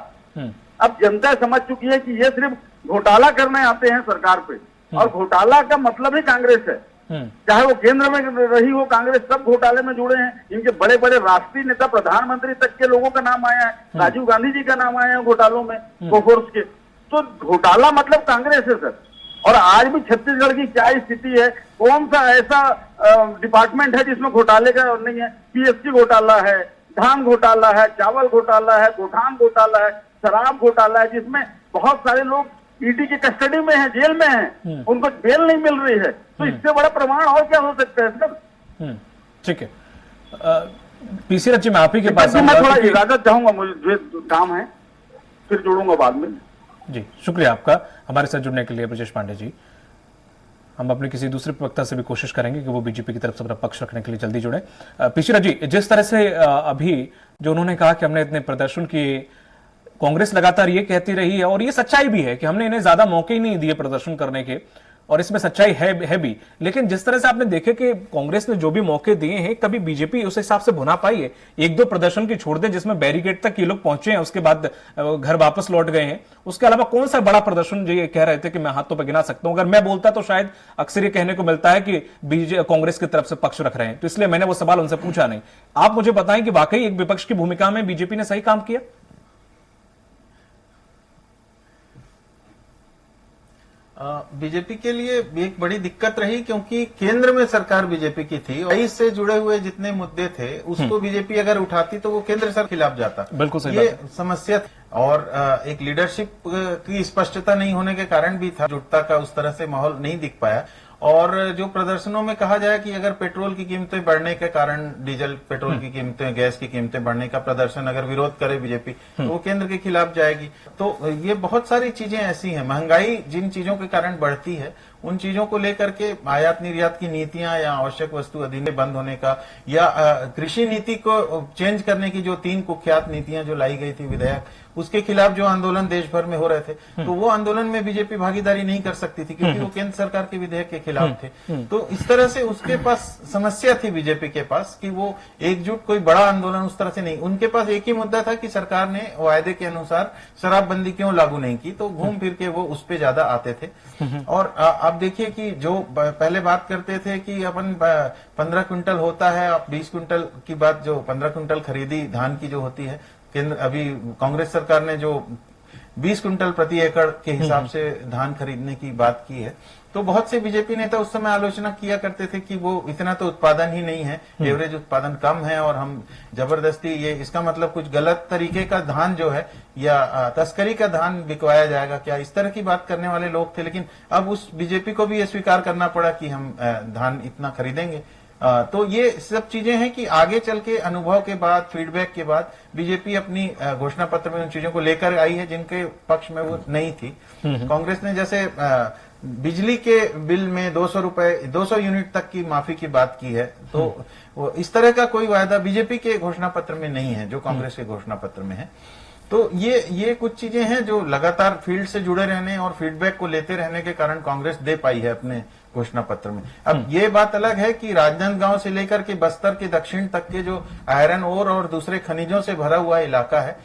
अब जनता समझ चुकी है कि ये सिर्फ घोटाला करने आते हैं सरकार पे, और घोटाला का मतलब ही कांग्रेस है। चाहे वो केंद्र में रही हो कांग्रेस, सब घोटाले में जुड़े हैं। इनके बड़े बड़े राष्ट्रीय नेता, प्रधानमंत्री तक के लोगों का नाम आया है, राजीव गांधी जी का नाम आया है घोटालों में, बोफोर्स के। तो घोटाला मतलब कांग्रेस है सर। और आज भी छत्तीसगढ़ की क्या स्थिति है, कौन सा ऐसा डिपार्टमेंट है जिसमें घोटाले का नहीं है? पीएससी घोटाला है, धान घोटाला है, चावल घोटाला है, गोठान घोटाला है, शराब घोटाला है, जिसमें बहुत सारे लोग ईडी की कस्टडी में हैं, जेल में हैं, उनको बेल नहीं मिल रही है। तो इससे बड़ा प्रमाण और क्या हो सकता है सर? ठीक है। पीसी रज्जी, मैं आप ही के पास मैं थोड़ा इजाजत चाहूंगा, मुझे काम है, फिर जुड़ूंगा बाद में। जी, शुक्रिया आपका हमारे साथ जुड़ने के लिए ब्रजेश पांडे जी। हम अपने किसी दूसरे वक्ता से भी कोशिश करेंगे कि वो बीजेपी की तरफ से अपना पक्ष रखने के लिए जल्दी जुड़े। पीसी जी, जिस तरह से अभी जो उन्होंने कहा कि हमने इतने प्रदर्शन किए, कांग्रेस लगातार ये कहती रही है, और ये सच्चाई भी है कि हमने इन्हें ज्यादा मौके ही नहीं दिए प्रदर्शन करने के, और इसमें सच्चाई है भी। लेकिन जिस तरह से आपने देखे कि कांग्रेस ने जो भी मौके दिए हैं, कभी बीजेपी उस हिसाब से भुना पाई है? 1-2 प्रदर्शन की छोड़ दें जिसमें बैरिकेड तक ये लोग पहुंचे हैं, उसके बाद घर वापस लौट गए हैं, उसके अलावा कौन सा बड़ा प्रदर्शन जो ये कह रहे थे कि मैं हाथों पर गिना सकता हूं? अगर मैं बोलता तो शायद अक्सर ये कहने को मिलता है कि कांग्रेस की तरफ से पक्ष रख रहे हैं, तो इसलिए मैंने वो सवाल उनसे पूछा नहीं। आप मुझे बताएं कि वाकई एक विपक्ष की भूमिका में बीजेपी ने सही काम किया? बीजेपी के लिए एक बड़ी दिक्कत रही, क्योंकि केंद्र में सरकार बीजेपी की थी और इससे जुड़े हुए जितने मुद्दे थे उसको बीजेपी अगर उठाती तो वो केंद्र सरकार के खिलाफ जाता। बिल्कुल सही ये बात है। समस्या थी, और एक लीडरशिप की स्पष्टता नहीं होने के कारण भी था, जुटता का उस तरह से माहौल नहीं दिख पाया। और जो प्रदर्शनों में कहा जाए कि अगर पेट्रोल की कीमतें बढ़ने के कारण, डीजल पेट्रोल की कीमतें, गैस की कीमतें बढ़ने का प्रदर्शन अगर विरोध करे बीजेपी तो वो केंद्र के खिलाफ जाएगी। तो ये बहुत सारी चीजें ऐसी हैं, महंगाई जिन चीजों के कारण बढ़ती है उन चीजों को लेकर के आयात निर्यात की नीतियां या आवश्यक वस्तु अधिनियम बंद होने का, या कृषि नीति को चेंज करने की जो 3 कुख्यात नीतियां जो लाई गई थी विधेयक, उसके खिलाफ जो आंदोलन देश भर में हो रहे थे, तो वो आंदोलन में बीजेपी भागीदारी नहीं कर सकती थी क्योंकि वो केंद्र सरकार के विधेयक के खिलाफ थे। तो इस तरह से उसके पास समस्या थी बीजेपी के पास कि वो एकजुट कोई बड़ा आंदोलन उस तरह से नहीं। उनके पास एक ही मुद्दा था कि सरकार ने वायदे के अनुसार शराबबंदी क्यों लागू नहीं की, तो घूम फिर के वो उस पे ज्यादा आते थे। और आप देखिए कि जो पहले बात करते थे कि अपन 15 क्विंटल होता है, आप 20 क्विंटल की बात, जो 15 क्विंटल खरीदी धान की जो होती है, केंद्र अभी कांग्रेस सरकार ने जो 20 क्विंटल प्रति एकड़ के हिसाब से धान खरीदने की बात की है, तो बहुत से बीजेपी नेता उस समय आलोचना किया करते थे कि वो इतना तो उत्पादन ही नहीं है, एवरेज उत्पादन कम है और हम जबरदस्ती ये इसका मतलब कुछ गलत तरीके का धान जो है या तस्करी का धान बिकवाया जाएगा क्या, इस तरह की बात करने वाले लोग थे। लेकिन अब उस बीजेपी को भी ये स्वीकार करना पड़ा कि हम धान इतना खरीदेंगे। तो ये सब चीजें हैं कि आगे चल के अनुभव के बाद, फीडबैक के बाद बीजेपी अपनी घोषणा पत्र में उन चीजों को लेकर आई है जिनके पक्ष में वो नहीं थी। कांग्रेस ने जैसे बिजली के बिल में 200 यूनिट तक की माफी की बात की है, तो इस तरह का कोई वायदा बीजेपी के घोषणा पत्र में नहीं है जो कांग्रेस के घोषणा पत्र में है। तो ये कुछ चीजें हैं जो लगातार फील्ड से जुड़े रहने और फीडबैक को लेते रहने के कारण कांग्रेस दे पाई है अपने घोषणा पत्र में। अब ये बात अलग है कि राजनांदगांव से लेकर के बस्तर के दक्षिण तक के जो आयरन ओर और दूसरे खनिजों से भरा हुआ इलाका है,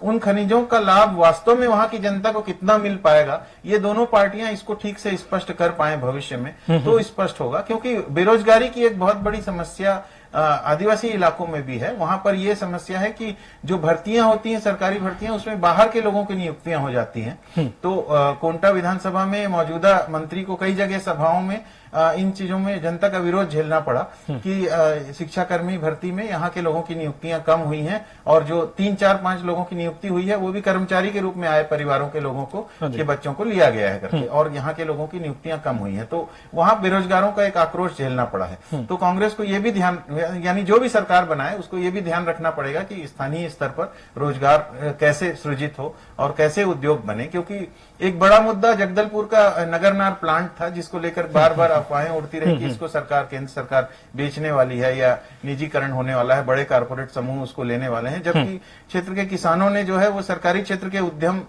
उन खनिजों का लाभ वास्तव में वहां की जनता को कितना मिल पाएगा, ये दोनों पार्टियां इसको ठीक से स्पष्ट कर पाए भविष्य में तो स्पष्ट होगा। क्योंकि बेरोजगारी की एक बहुत बड़ी समस्या आदिवासी इलाकों में भी है। वहां पर यह समस्या है कि जो भर्तियां होती हैं, सरकारी भर्तियां, उसमें बाहर के लोगों की नियुक्तियां हो जाती हैं। तो कोंटा विधानसभा में मौजूदा मंत्री को कई जगह सभाओं में इन चीजों में जनता का विरोध झेलना पड़ा कि शिक्षाकर्मी भर्ती में यहाँ के लोगों की नियुक्तियां कम हुई हैं और जो 3, 4, 5 लोगों की नियुक्ति हुई है वो भी कर्मचारी के रूप में आए परिवारों के लोगों को के बच्चों को लिया गया है करके, और यहाँ के लोगों की नियुक्तियां कम हुई हैं। तो वहां बेरोजगारों का एक आक्रोश झेलना पड़ा है। तो कांग्रेस को ये भी ध्यान, यानी जो भी सरकार बनाए उसको ये भी ध्यान रखना पड़ेगा कि स्थानीय स्तर पर रोजगार कैसे सृजित हो और कैसे उद्योग बने। क्योंकि एक बड़ा मुद्दा जगदलपुर का नगरनार प्लांट था जिसको लेकर बार बार अफवाहें उड़ती रही कि इसको सरकार, केंद्र सरकार बेचने वाली है या निजीकरण होने वाला है, बड़े कारपोरेट समूह उसको लेने वाले हैं। जबकि क्षेत्र के किसानों ने जो है वो सरकारी क्षेत्र के उद्यम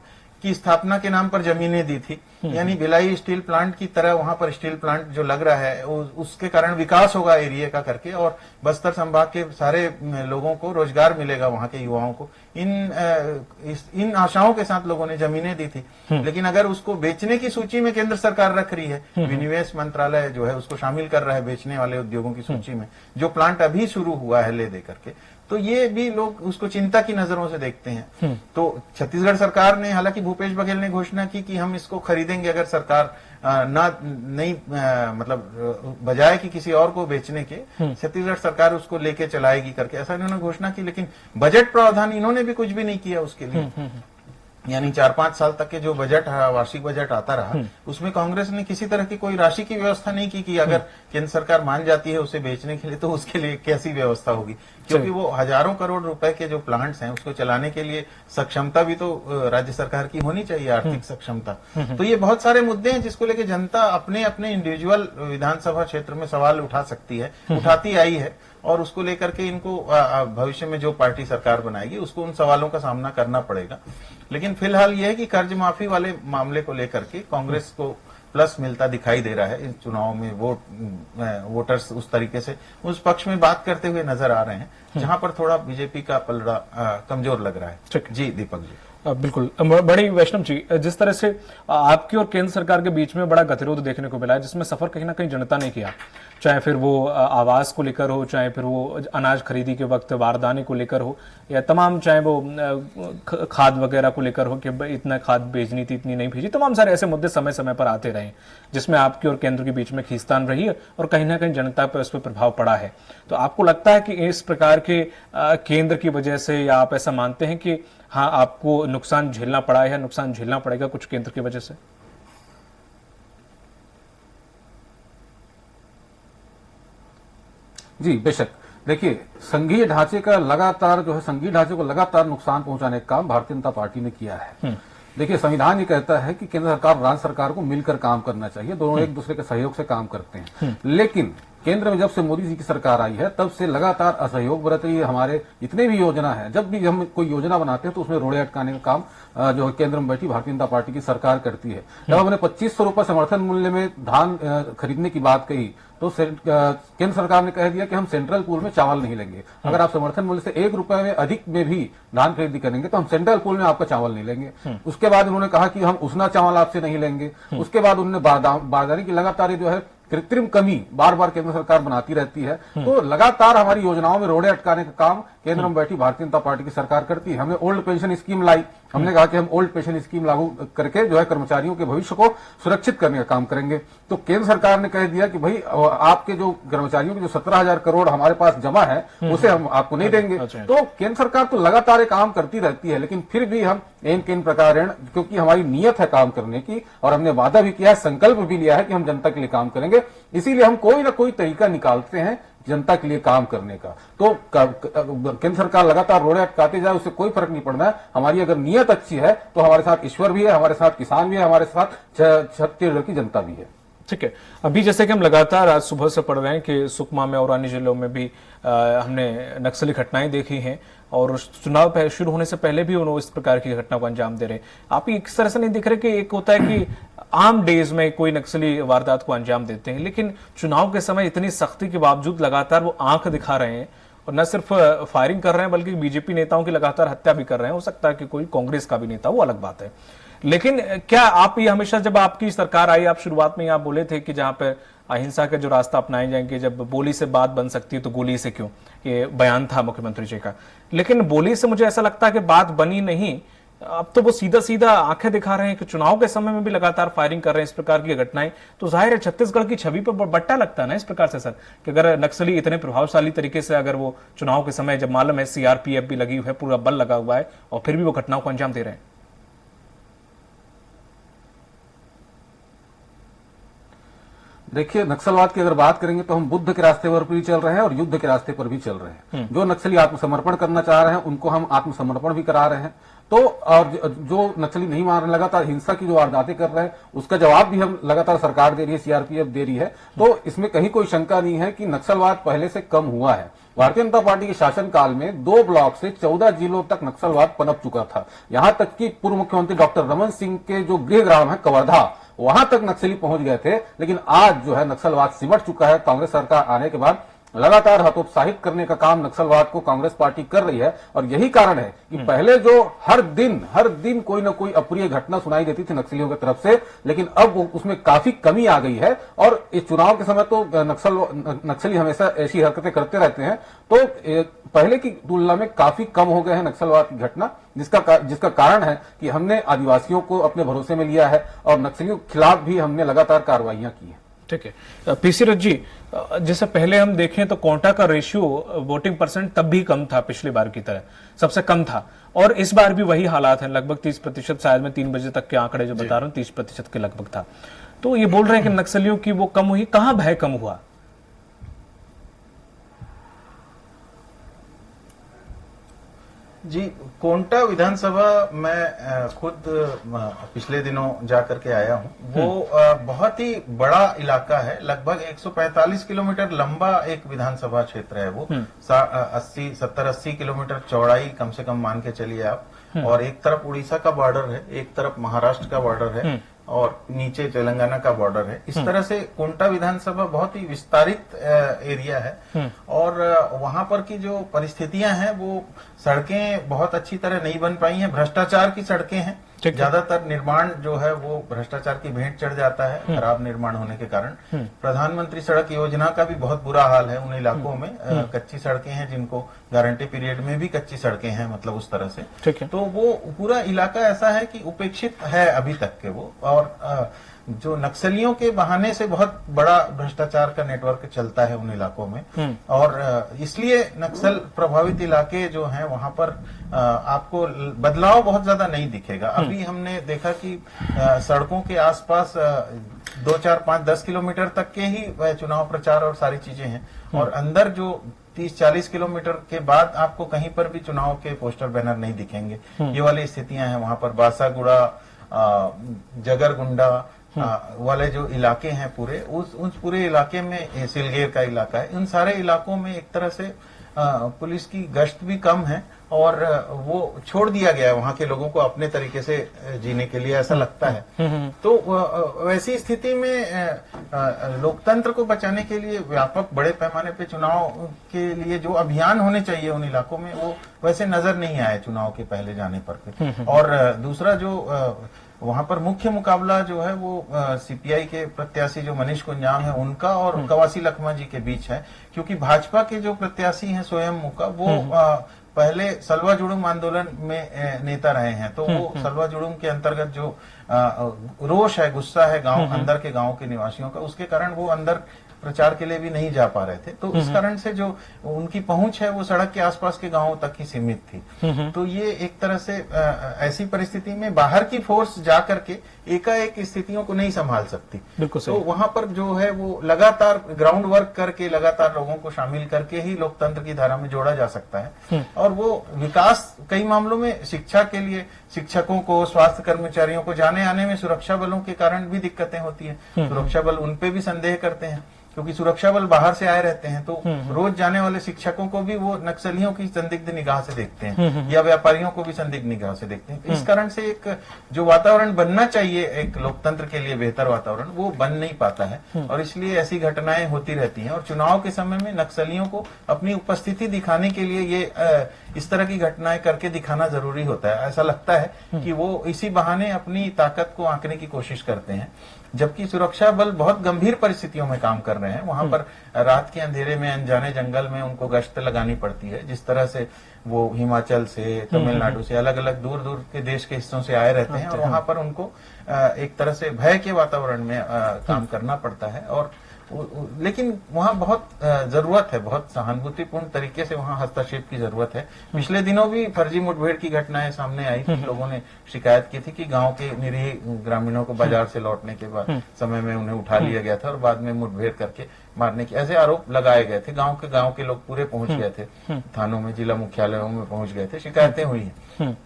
की स्थापना के नाम पर जमीनें दी थी। यानी भिलाई स्टील प्लांट की तरह वहां पर स्टील प्लांट जो लग रहा है उसके कारण विकास होगा एरिया का करके, और बस्तर संभाग के सारे लोगों को रोजगार मिलेगा, वहां के युवाओं को। इन आशाओं के साथ लोगों ने जमीनें दी थी। लेकिन अगर उसको बेचने की सूची में केंद्र सरकार रख रही है, विनिवेश मंत्रालय जो है उसको शामिल कर रहा है बेचने वाले उद्योगों की सूची में, जो प्लांट अभी शुरू हुआ है ले दे करके, तो ये भी लोग उसको चिंता की नजरों से देखते हैं। तो छत्तीसगढ़ सरकार ने, हालांकि भूपेश बघेल ने घोषणा की कि हम इसको खरीदेंगे अगर सरकार मतलब बजाय कि किसी और को बेचने के, छत्तीसगढ़ सरकार उसको लेके चलाएगी करके, ऐसा इन्होंने घोषणा की। लेकिन बजट प्रावधान इन्होंने भी कुछ भी नहीं किया उसके लिए। यानी 4-5 साल तक के जो बजट वार्षिक बजट आता रहा उसमें कांग्रेस ने किसी तरह की कोई राशि की व्यवस्था नहीं की कि अगर केंद्र सरकार मान जाती है उसे बेचने के लिए तो उसके लिए कैसी व्यवस्था होगी। क्योंकि वो हजारों करोड़ रुपए के जो प्लांट्स हैं उसको चलाने के लिए सक्षमता भी तो राज्य सरकार की होनी चाहिए, आर्थिक सक्षमता। तो ये बहुत सारे मुद्दे हैं जिसको लेकर जनता अपने अपने इंडिविजुअल विधानसभा क्षेत्र में सवाल उठा सकती है, उठाती आई है, और उसको लेकर के इनको भविष्य में जो पार्टी सरकार बनाएगी उसको उन सवालों का सामना करना पड़ेगा। लेकिन फिलहाल यह है कि कर्ज माफी वाले मामले को लेकर के कांग्रेस को प्लस मिलता दिखाई दे रहा है। इस चुनाव में वोटर्स उस तरीके से उस पक्ष में बात करते हुए नजर आ रहे हैं जहां पर थोड़ा बीजेपी का पलड़ा कमजोर लग रहा है। जी दीपक जी, बिल्कुल। बड़ी वैष्णव जी, जिस तरह से आपकी और केंद्र सरकार के बीच में बड़ा गतिरोध देखने को मिला है, जिसमें सफर कहीं ना कहीं जनता ने किया, चाहे फिर वो आवास को लेकर हो, चाहे फिर वो अनाज खरीदी के वक्त बारदाने को लेकर हो, या तमाम चाहे वो खाद वगैरह को लेकर हो कि इतना खाद भेजनी थी, इतनी नहीं भेजी, तमाम सारे ऐसे मुद्दे समय समय पर आते रहे जिसमें आपकी और केंद्र के बीच में खींचतान रही है और कहीं ना कहीं जनता पर उस पर प्रभाव पड़ा है। तो आपको लगता है कि इस प्रकार के केंद्र की वजह से, या आप ऐसा मानते हैं कि हाँ आपको नुकसान झेलना पड़ा है या नुकसान झेलना पड़ेगा कुछ केंद्र की वजह से? जी बेशक। देखिए, संघीय ढांचे का लगातार जो है, संघीय ढांचे को लगातार नुकसान पहुंचाने का काम भारतीय जनता पार्टी ने किया है। देखिए, संविधान ये कहता है कि केंद्र सरकार और राज्य सरकार को मिलकर काम करना चाहिए, दोनों एक दूसरे के सहयोग से काम करते हैं। लेकिन केंद्र में जब से मोदी जी की सरकार आई है तब से लगातार असहयोग बरत रही है। हमारे जितने भी योजना है, जब भी हम कोई योजना बनाते हैं तो उसमें रोड़े अटकाने का काम जो केंद्र में बैठी भारतीय जनता पार्टी की सरकार करती है। जब हमने 2500 रुपए समर्थन मूल्य में धान खरीदने की बात कही तो केंद्र सरकार ने कह दिया कि हम सेंट्रल पूल में चावल नहीं लेंगे। अगर आप समर्थन मूल्य से 1 रुपए में अधिक में भी धान खरीदी करेंगे तो हम सेंट्रल पूल में आपका चावल नहीं लेंगे। उसके बाद उन्होंने कहा कि हम उसना चावल आपसे नहीं लेंगे। उसके बाद उन्होंने बारदाने की लगातार जो है कृत्रिम कमी बार बार केंद्र सरकार बनाती रहती है। तो लगातार हमारी योजनाओं में रोड़े अटकाने का काम केंद्र में बैठी भारतीय जनता पार्टी की सरकार करती है। हमने ओल्ड पेंशन स्कीम लाई, हमने कहा कि हम ओल्ड पेंशन स्कीम लागू करके जो है कर्मचारियों के भविष्य को सुरक्षित करने का काम करेंगे। तो केंद्र सरकार ने कह दिया कि भाई आपके जो कर्मचारियों के जो 17,000 करोड़ हमारे पास जमा है उसे हम आपको नहीं देंगे। तो केंद्र सरकार तो लगातार काम करती रहती है, लेकिन फिर भी हम इन प्रकार, क्योंकि हमारी नीयत है काम करने की और हमने वादा भी किया है, संकल्प भी लिया है कि हम जनता के लिए काम करेंगे, इसीलिए हम कोई ना कोई तरीका निकालते हैं जनता के लिए काम करने का। तो केंद्र सरकार लगातार रोड़े अटकाते जाए उससे कोई फर्क नहीं पड़ना है। हमारी अगर नीयत अच्छी है तो हमारे साथ ईश्वर भी है, हमारे साथ किसान भी है, हमारे साथ छत्तीसगढ़ की जनता भी है। ठीक है, अभी जैसे कि हम लगातार आज सुबह से पढ़ रहे हैं कि सुकमा में और अन्य जिलों में भी हमने नक्सली घटनाएं देखी हैं और चुनाव शुरू होने से पहले भी उन्होंने इस प्रकार की घटना को अंजाम दे रहे। आप इस तरह से नहीं दिख रहे कि एक होता है कि आम डेज में कोई नक्सली वारदात को अंजाम देते हैं, लेकिन चुनाव के समय इतनी सख्ती के बावजूद लगातार वो आंख दिखा रहे हैं और न सिर्फ फायरिंग कर रहे हैं बल्कि बीजेपी नेताओं की लगातार हत्या भी कर रहे हैं। हो सकता है कि कोई कांग्रेस का भी नेता, वो अलग बात है। लेकिन क्या आप ये हमेशा, जब आपकी सरकार आई, आप शुरुआत में आप बोले थे कि जहां पर अहिंसा के जो रास्ता अपनाए जाएंगे, जब बोली से बात बन सकती है तो गोली से क्यों, ये बयान था मुख्यमंत्री जी का। लेकिन बोली से मुझे ऐसा लगता है कि बात बनी नहीं, अब तो वो सीधा सीधा आंखें दिखा रहे हैं कि चुनाव के समय में भी लगातार फायरिंग कर रहे हैं, इस प्रकार की घटनाएं। तो जाहिर है छत्तीसगढ़ की छवि पर बट्टा लगता है ना इस प्रकार से सर, कि अगर नक्सली इतने प्रभावशाली तरीके से, अगर वो चुनाव के समय, जब मालूम है सीआरपीएफ भी लगी हुई है, पूरा बल लगा हुआ है, और फिर भी वो घटनाओं को अंजाम दे रहे हैं। देखिए, नक्सलवाद की अगर बात करेंगे तो हम बुद्ध के रास्ते पर भी चल रहे हैं और युद्ध के रास्ते पर भी चल रहे हैं। जो नक्सली आत्मसमर्पण करना चाह रहे हैं उनको हम आत्मसमर्पण भी करा रहे हैं। तो और जो नक्सली नहीं मान रहे, लगातार हिंसा की जो वारदातें कर रहे हैं, उसका जवाब भी हम लगातार सरकार दे रही है, सीआरपीएफ दे रही है। तो इसमें कहीं कोई शंका नहीं है कि नक्सलवाद पहले से कम हुआ है। भारतीय जनता पार्टी के शासनकाल में 2 ब्लॉक से 14 जिलों तक नक्सलवाद पनप चुका था। यहां तक कि पूर्व मुख्यमंत्री डॉक्टर रमन सिंह के जो गृह ग्राम है कवर्धा, वहां तक नक्सली पहुंच गए थे। लेकिन आज जो है नक्सलवाद सिमट चुका है। कांग्रेस सरकार आने के बाद लगातार हतोत्साहित करने का काम नक्सलवाद को कांग्रेस पार्टी कर रही है। और यही कारण है कि पहले जो हर दिन कोई ना कोई अप्रिय घटना सुनाई देती थी नक्सलियों की तरफ से, लेकिन अब उसमें काफी कमी आ गई है। और इस चुनाव के समय तो नक्सली हमेशा ऐसी हरकतें करते रहते हैं, तो पहले की तुलना में काफी कम हो गए हैं नक्सलवाद की घटना, जिसका कारण है कि हमने आदिवासियों को अपने भरोसे में लिया है और नक्सलियों के खिलाफ भी हमने लगातार कार्रवाइयां की है। ठीक है, पीसी रथ जी, जैसे पहले हम देखें तो कोटा का रेशियो वोटिंग परसेंट तब भी कम था, पिछली बार की तरह सबसे कम था, और इस बार भी वही हालात हैं, लगभग 30%। शायद मैं 3 बजे तक के आंकड़े जो बता रहा हूँ 30% के लगभग था। तो ये बोल रहे हैं कि नक्सलियों की वो कम हुई, कहां भय कम हुआ? जी, कोंटा विधानसभा मैं खुद पिछले दिनों जाकर के आया हूं। वो बहुत ही बड़ा इलाका है, लगभग 145 किलोमीटर लंबा एक विधानसभा क्षेत्र है। वो 70-80 किलोमीटर चौड़ाई कम से कम मान के चलिए आप। और एक तरफ उड़ीसा का बॉर्डर है, एक तरफ महाराष्ट्र का बॉर्डर है और नीचे तेलंगाना का बॉर्डर है। इस तरह से कोंटा विधानसभा बहुत ही विस्तारित एरिया है। और वहां पर की जो परिस्थितियां हैं, वो सड़कें बहुत अच्छी तरह नहीं बन पाई हैं, भ्रष्टाचार की सड़कें हैं। ज्यादातर निर्माण जो है वो भ्रष्टाचार की भेंट चढ़ जाता है, खराब निर्माण होने के कारण। प्रधानमंत्री सड़क योजना का भी बहुत बुरा हाल है उन इलाकों में। कच्ची सड़कें हैं, जिनको गारंटी पीरियड में भी कच्ची सड़कें हैं, मतलब उस तरह से। तो वो पूरा इलाका ऐसा है कि उपेक्षित है अभी तक के वो। और जो नक्सलियों के बहाने से बहुत बड़ा भ्रष्टाचार का नेटवर्क चलता है उन इलाकों में। और इसलिए नक्सल प्रभावित इलाके जो हैं वहां पर आपको बदलाव बहुत ज्यादा नहीं दिखेगा। अभी हमने देखा कि सड़कों के आसपास 2, 4, 5, 10 किलोमीटर तक के ही चुनाव प्रचार और सारी चीजें हैं। और अंदर जो 30-40 किलोमीटर के बाद आपको कहीं पर भी चुनाव के पोस्टर बैनर नहीं दिखेंगे। ये वाली स्थितियां हैं वहां पर। बासागुड़ा, जगरगुंडा वाले जो इलाके हैं पूरे, उस पूरे इलाके में, सिलगेर का इलाका है, इन सारे इलाकों में एक तरह से पुलिस की गश्त भी कम है और वो छोड़ दिया गया है वहां के लोगों को अपने तरीके से जीने के लिए, ऐसा लगता है। तो वैसी स्थिति में लोकतंत्र को बचाने के लिए व्यापक बड़े पैमाने पे चुनाव के लिए जो अभियान होने चाहिए उन इलाकों में, वो वैसे नजर नहीं आए चुनाव के पहले जाने पर। और दूसरा जो वहां पर मुख्य मुकाबला जो है वो सीपीआई के प्रत्याशी जो मनीष कुंजाम है उनका और कवासी लखमा जी के बीच है। क्योंकि भाजपा के जो प्रत्याशी हैं स्वयं मुका, वो पहले सलवा जुड़ूम आंदोलन में नेता रहे हैं। तो वो सलवा जुड़ूम के अंतर्गत जो रोष है, गुस्सा है गांव, अंदर के गांव के निवासियों का, उसके कारण वो अंदर प्रचार के लिए भी नहीं जा पा रहे थे, तो इस कारण से जो उनकी पहुंच है वो सड़क के आसपास के गांवों तक ही सीमित थी। तो ये एक तरह से ऐसी परिस्थिति में बाहर की फोर्स जा करके एकाएक स्थितियों को नहीं संभाल सकती। बिल्कुल तो सही। वहां पर जो है वो लगातार ग्राउंड वर्क करके लगातार लोगों को शामिल करके ही लोकतंत्र की धारा में जोड़ा जा सकता है। और वो विकास कई मामलों में शिक्षा के लिए शिक्षकों को, स्वास्थ्य कर्मचारियों को जाने आने में सुरक्षा बलों के कारण भी दिक्कतें होती है। सुरक्षा बल उन पे भी संदेह करते हैं क्योंकि सुरक्षा बल बाहर से आए रहते हैं, तो रोज जाने वाले शिक्षकों को भी वो नक्सलियों की संदिग्ध निगाह से देखते हैं या व्यापारियों को भी संदिग्ध निगाह से देखते हैं। इस कारण से एक जो वातावरण बनना चाहिए एक लोकतंत्र के लिए बेहतर वातावरण, वो बन नहीं पाता है और इसलिए ऐसी घटनाएं होती रहती हैं। और चुनाव के समय में नक्सलियों को अपनी उपस्थिति दिखाने के लिए ये इस तरह की घटनाएं करके दिखाना जरूरी होता है। ऐसा लगता है कि वो इसी बहाने अपनी ताकत को आंकने की कोशिश करते हैं, जबकि सुरक्षा बल बहुत गंभीर परिस्थितियों में काम कर रहे हैं। वहां पर रात के अंधेरे में अनजाने जंगल में उनको गश्त लगानी पड़ती है। जिस तरह से वो हिमाचल से, तमिलनाडु से, अलग अलग दूर दूर के देश के हिस्सों से आए रहते हैं और वहां पर उनको एक तरह से भय के वातावरण में काम करना पड़ता है। और लेकिन वहां बहुत जरूरत है, बहुत सहानुभूतिपूर्ण तरीके से वहां हस्तक्षेप की जरूरत है। पिछले दिनों भी फर्जी मुठभेड़ की घटनाएं सामने आई थी। लोगों ने शिकायत की थी कि गांव के निरीह ग्रामीणों को बाजार से लौटने के बाद समय में उन्हें उठा लिया गया था और बाद में मुठभेड़ करके मारने के ऐसे आरोप लगाए गए थे। गांव के लोग पूरे पहुंच गए थे, थानों में, जिला मुख्यालयों में पहुंच गए थे, शिकायतें हुई हैं।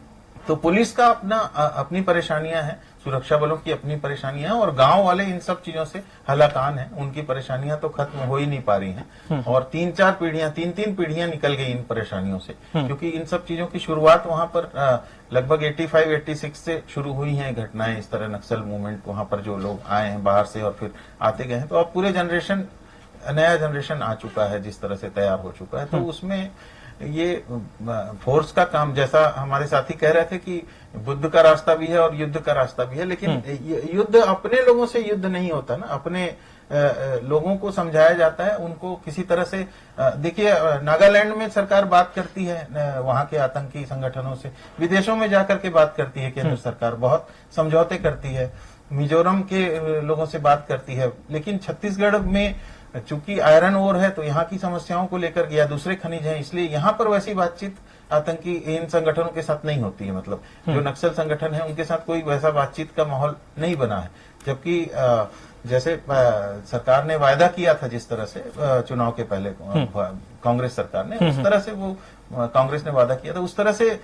तो पुलिस का अपनी परेशानियां हैं, सुरक्षा बलों की अपनी परेशानियां हैं और गांव वाले इन सब चीजों से हलाकान हैं। उनकी परेशानियां तो खत्म हो ही नहीं पा रही हैं और 3-4 पीढ़ियां, 3-3 पीढ़ियां निकल गई इन परेशानियों से, क्योंकि इन सब चीजों की शुरुआत वहां पर लगभग 85-86 से शुरू हुई हैं घटनाएं। इस तरह नक्सल मूवमेंट, वहां पर जो लोग आए हैं बाहर से और फिर आते गए हैं, तो अब पूरे नया जनरेशन आ चुका है, जिस तरह से तैयार हो चुका है। तो उसमें ये फोर्स का काम, जैसा हमारे साथी कह रहे थे कि बुद्ध का रास्ता भी है और युद्ध का रास्ता भी है, लेकिन युद्ध अपने लोगों से युद्ध नहीं होता ना। अपने लोगों को समझाया जाता है, उनको किसी तरह से देखिए, नागालैंड में सरकार बात करती है वहां के आतंकी संगठनों से, विदेशों में जाकर के बात करती है केंद्र सरकार, बहुत समझौते करती है, मिजोरम के लोगों से बात करती है। लेकिन छत्तीसगढ़ में चूंकि आयरन ओर है तो यहाँ की समस्याओं को लेकर या दूसरे खनिज हैं, इसलिए यहाँ पर वैसी बातचीत आतंकी इन संगठनों के साथ नहीं होती है। मतलब जो नक्सल संगठन है उनके साथ कोई वैसा बातचीत का माहौल नहीं बना है। जबकि जैसे सरकार ने वायदा किया था, जिस तरह से चुनाव के पहले कांग्रेस सरकार ने, उस तरह से वो कांग्रेस ने वादा किया था, उस तरह से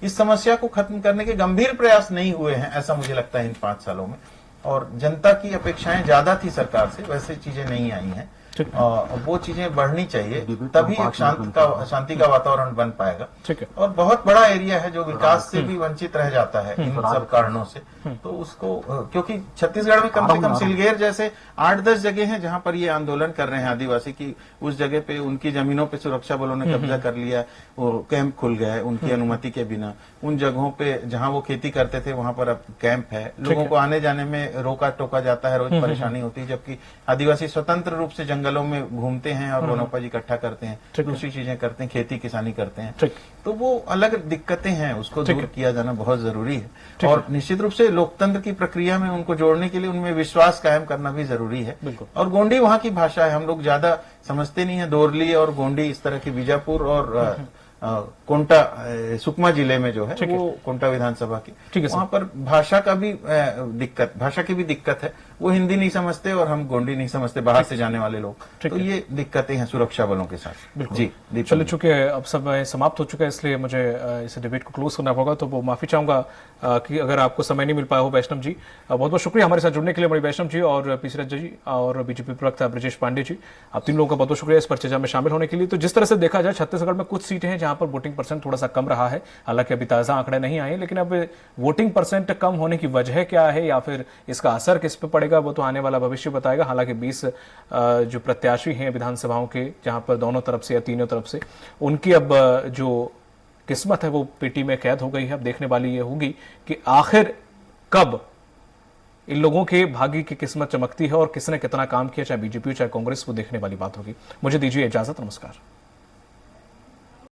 इस समस्या को खत्म करने के गंभीर प्रयास नहीं हुए हैं, ऐसा मुझे लगता है इन 5 सालों में। और जनता की अपेक्षाएं ज्यादा थी सरकार से, वैसे चीजें नहीं आई हैं। वो चीजें बढ़नी चाहिए, तभी एक शांति का वातावरण बन पाएगा। और बहुत बड़ा एरिया है जो विकास से भी वंचित रह जाता है इन सब कारणों से। तो उसको, क्योंकि छत्तीसगढ़ में कम से कम सिलगेर जैसे 8-10 जगह हैं जहां पर ये आंदोलन कर रहे हैं आदिवासी की, उस जगह पे उनकी जमीनों पे सुरक्षा बलों ने कब्जा कर लिया, वो कैंप खुल गए उनकी अनुमति के बिना। उन जगहों पे जहां वो खेती करते थे वहां पर अब कैंप है, लोगों को आने जाने में रोका टोका जाता है, रोज परेशानी होती है। जबकि आदिवासी स्वतंत्र रूप से जंगलों में घूमते हैं और वनोपज इकट्ठा करते हैं, दूसरी चीजें करते हैं, खेती किसानी करते हैं। तो वो अलग दिक्कतें हैं, उसको दूर किया जाना बहुत जरूरी है। और निश्चित रूप से लोकतंत्र की प्रक्रिया में उनको जोड़ने के लिए उनमें विश्वास कायम करना भी जरूरी है। और गोंडी वहां की भाषा है, हम लोग ज्यादा समझते नहीं है। दोरली और गोंडी, इस तरह की बीजापुर और कोंटा, सुकमा जिले में जो है वो कोंटा विधानसभा की, वहां पर भाषा की भी दिक्कत है। वो हिंदी नहीं समझते और हम गोंडी नहीं समझते, बाहर से जाने वाले लोग। तो ये दिक्कतें हैं सुरक्षा बलों के साथ। जी चलिए, चूंकि अब समय समाप्त हो चुका है, इसलिए मुझे इस डिबेट को क्लोज करना होगा, तो वो माफी चाहूंगा कि अगर आपको समय नहीं मिल पाया हो। वैष्णव जी, बहुत बहुत शुक्रिया हमारे साथ जुड़ने के लिए, मणि वैष्णव जी और पी रज्जा जी और बीजेपी प्रवक्ता ब्रजेश पांडे जी, आप 3 लोगों का बहुत बहुत शुक्रिया इस पर चर्चा में शामिल होने के लिए। तो जिस तरह से देखा जाए, छत्तीसगढ़ में कुछ सीटें हैं जहां पर वोटिंग परसेंट थोड़ा सा कम रहा है, हालांकि अभी ताजा आंकड़े नहीं आए, लेकिन अब वोटिंग परसेंट कम होने की वजह क्या है या फिर इसका असर किस पे पड़ेगा, वो तो आने वाला भविष्य बताएगा। हालांकि 20 जो प्रत्याशी हैं विधानसभाओं के, जहां पर दोनों तरफ से या तीनों तरफ से, उनकी अब जो किस्मत है वो पेटी में कैद हो गई है। अब देखने वाली ये होगी कि आखिर कब इन लोगों के भाग्य की किस्मत चमकती है और किसने कितना काम किया, चाहे बीजेपी हो चाहे कांग्रेस, वो देखने वाली बात होगी। मुझे दीजिए इजाजत, नमस्कार।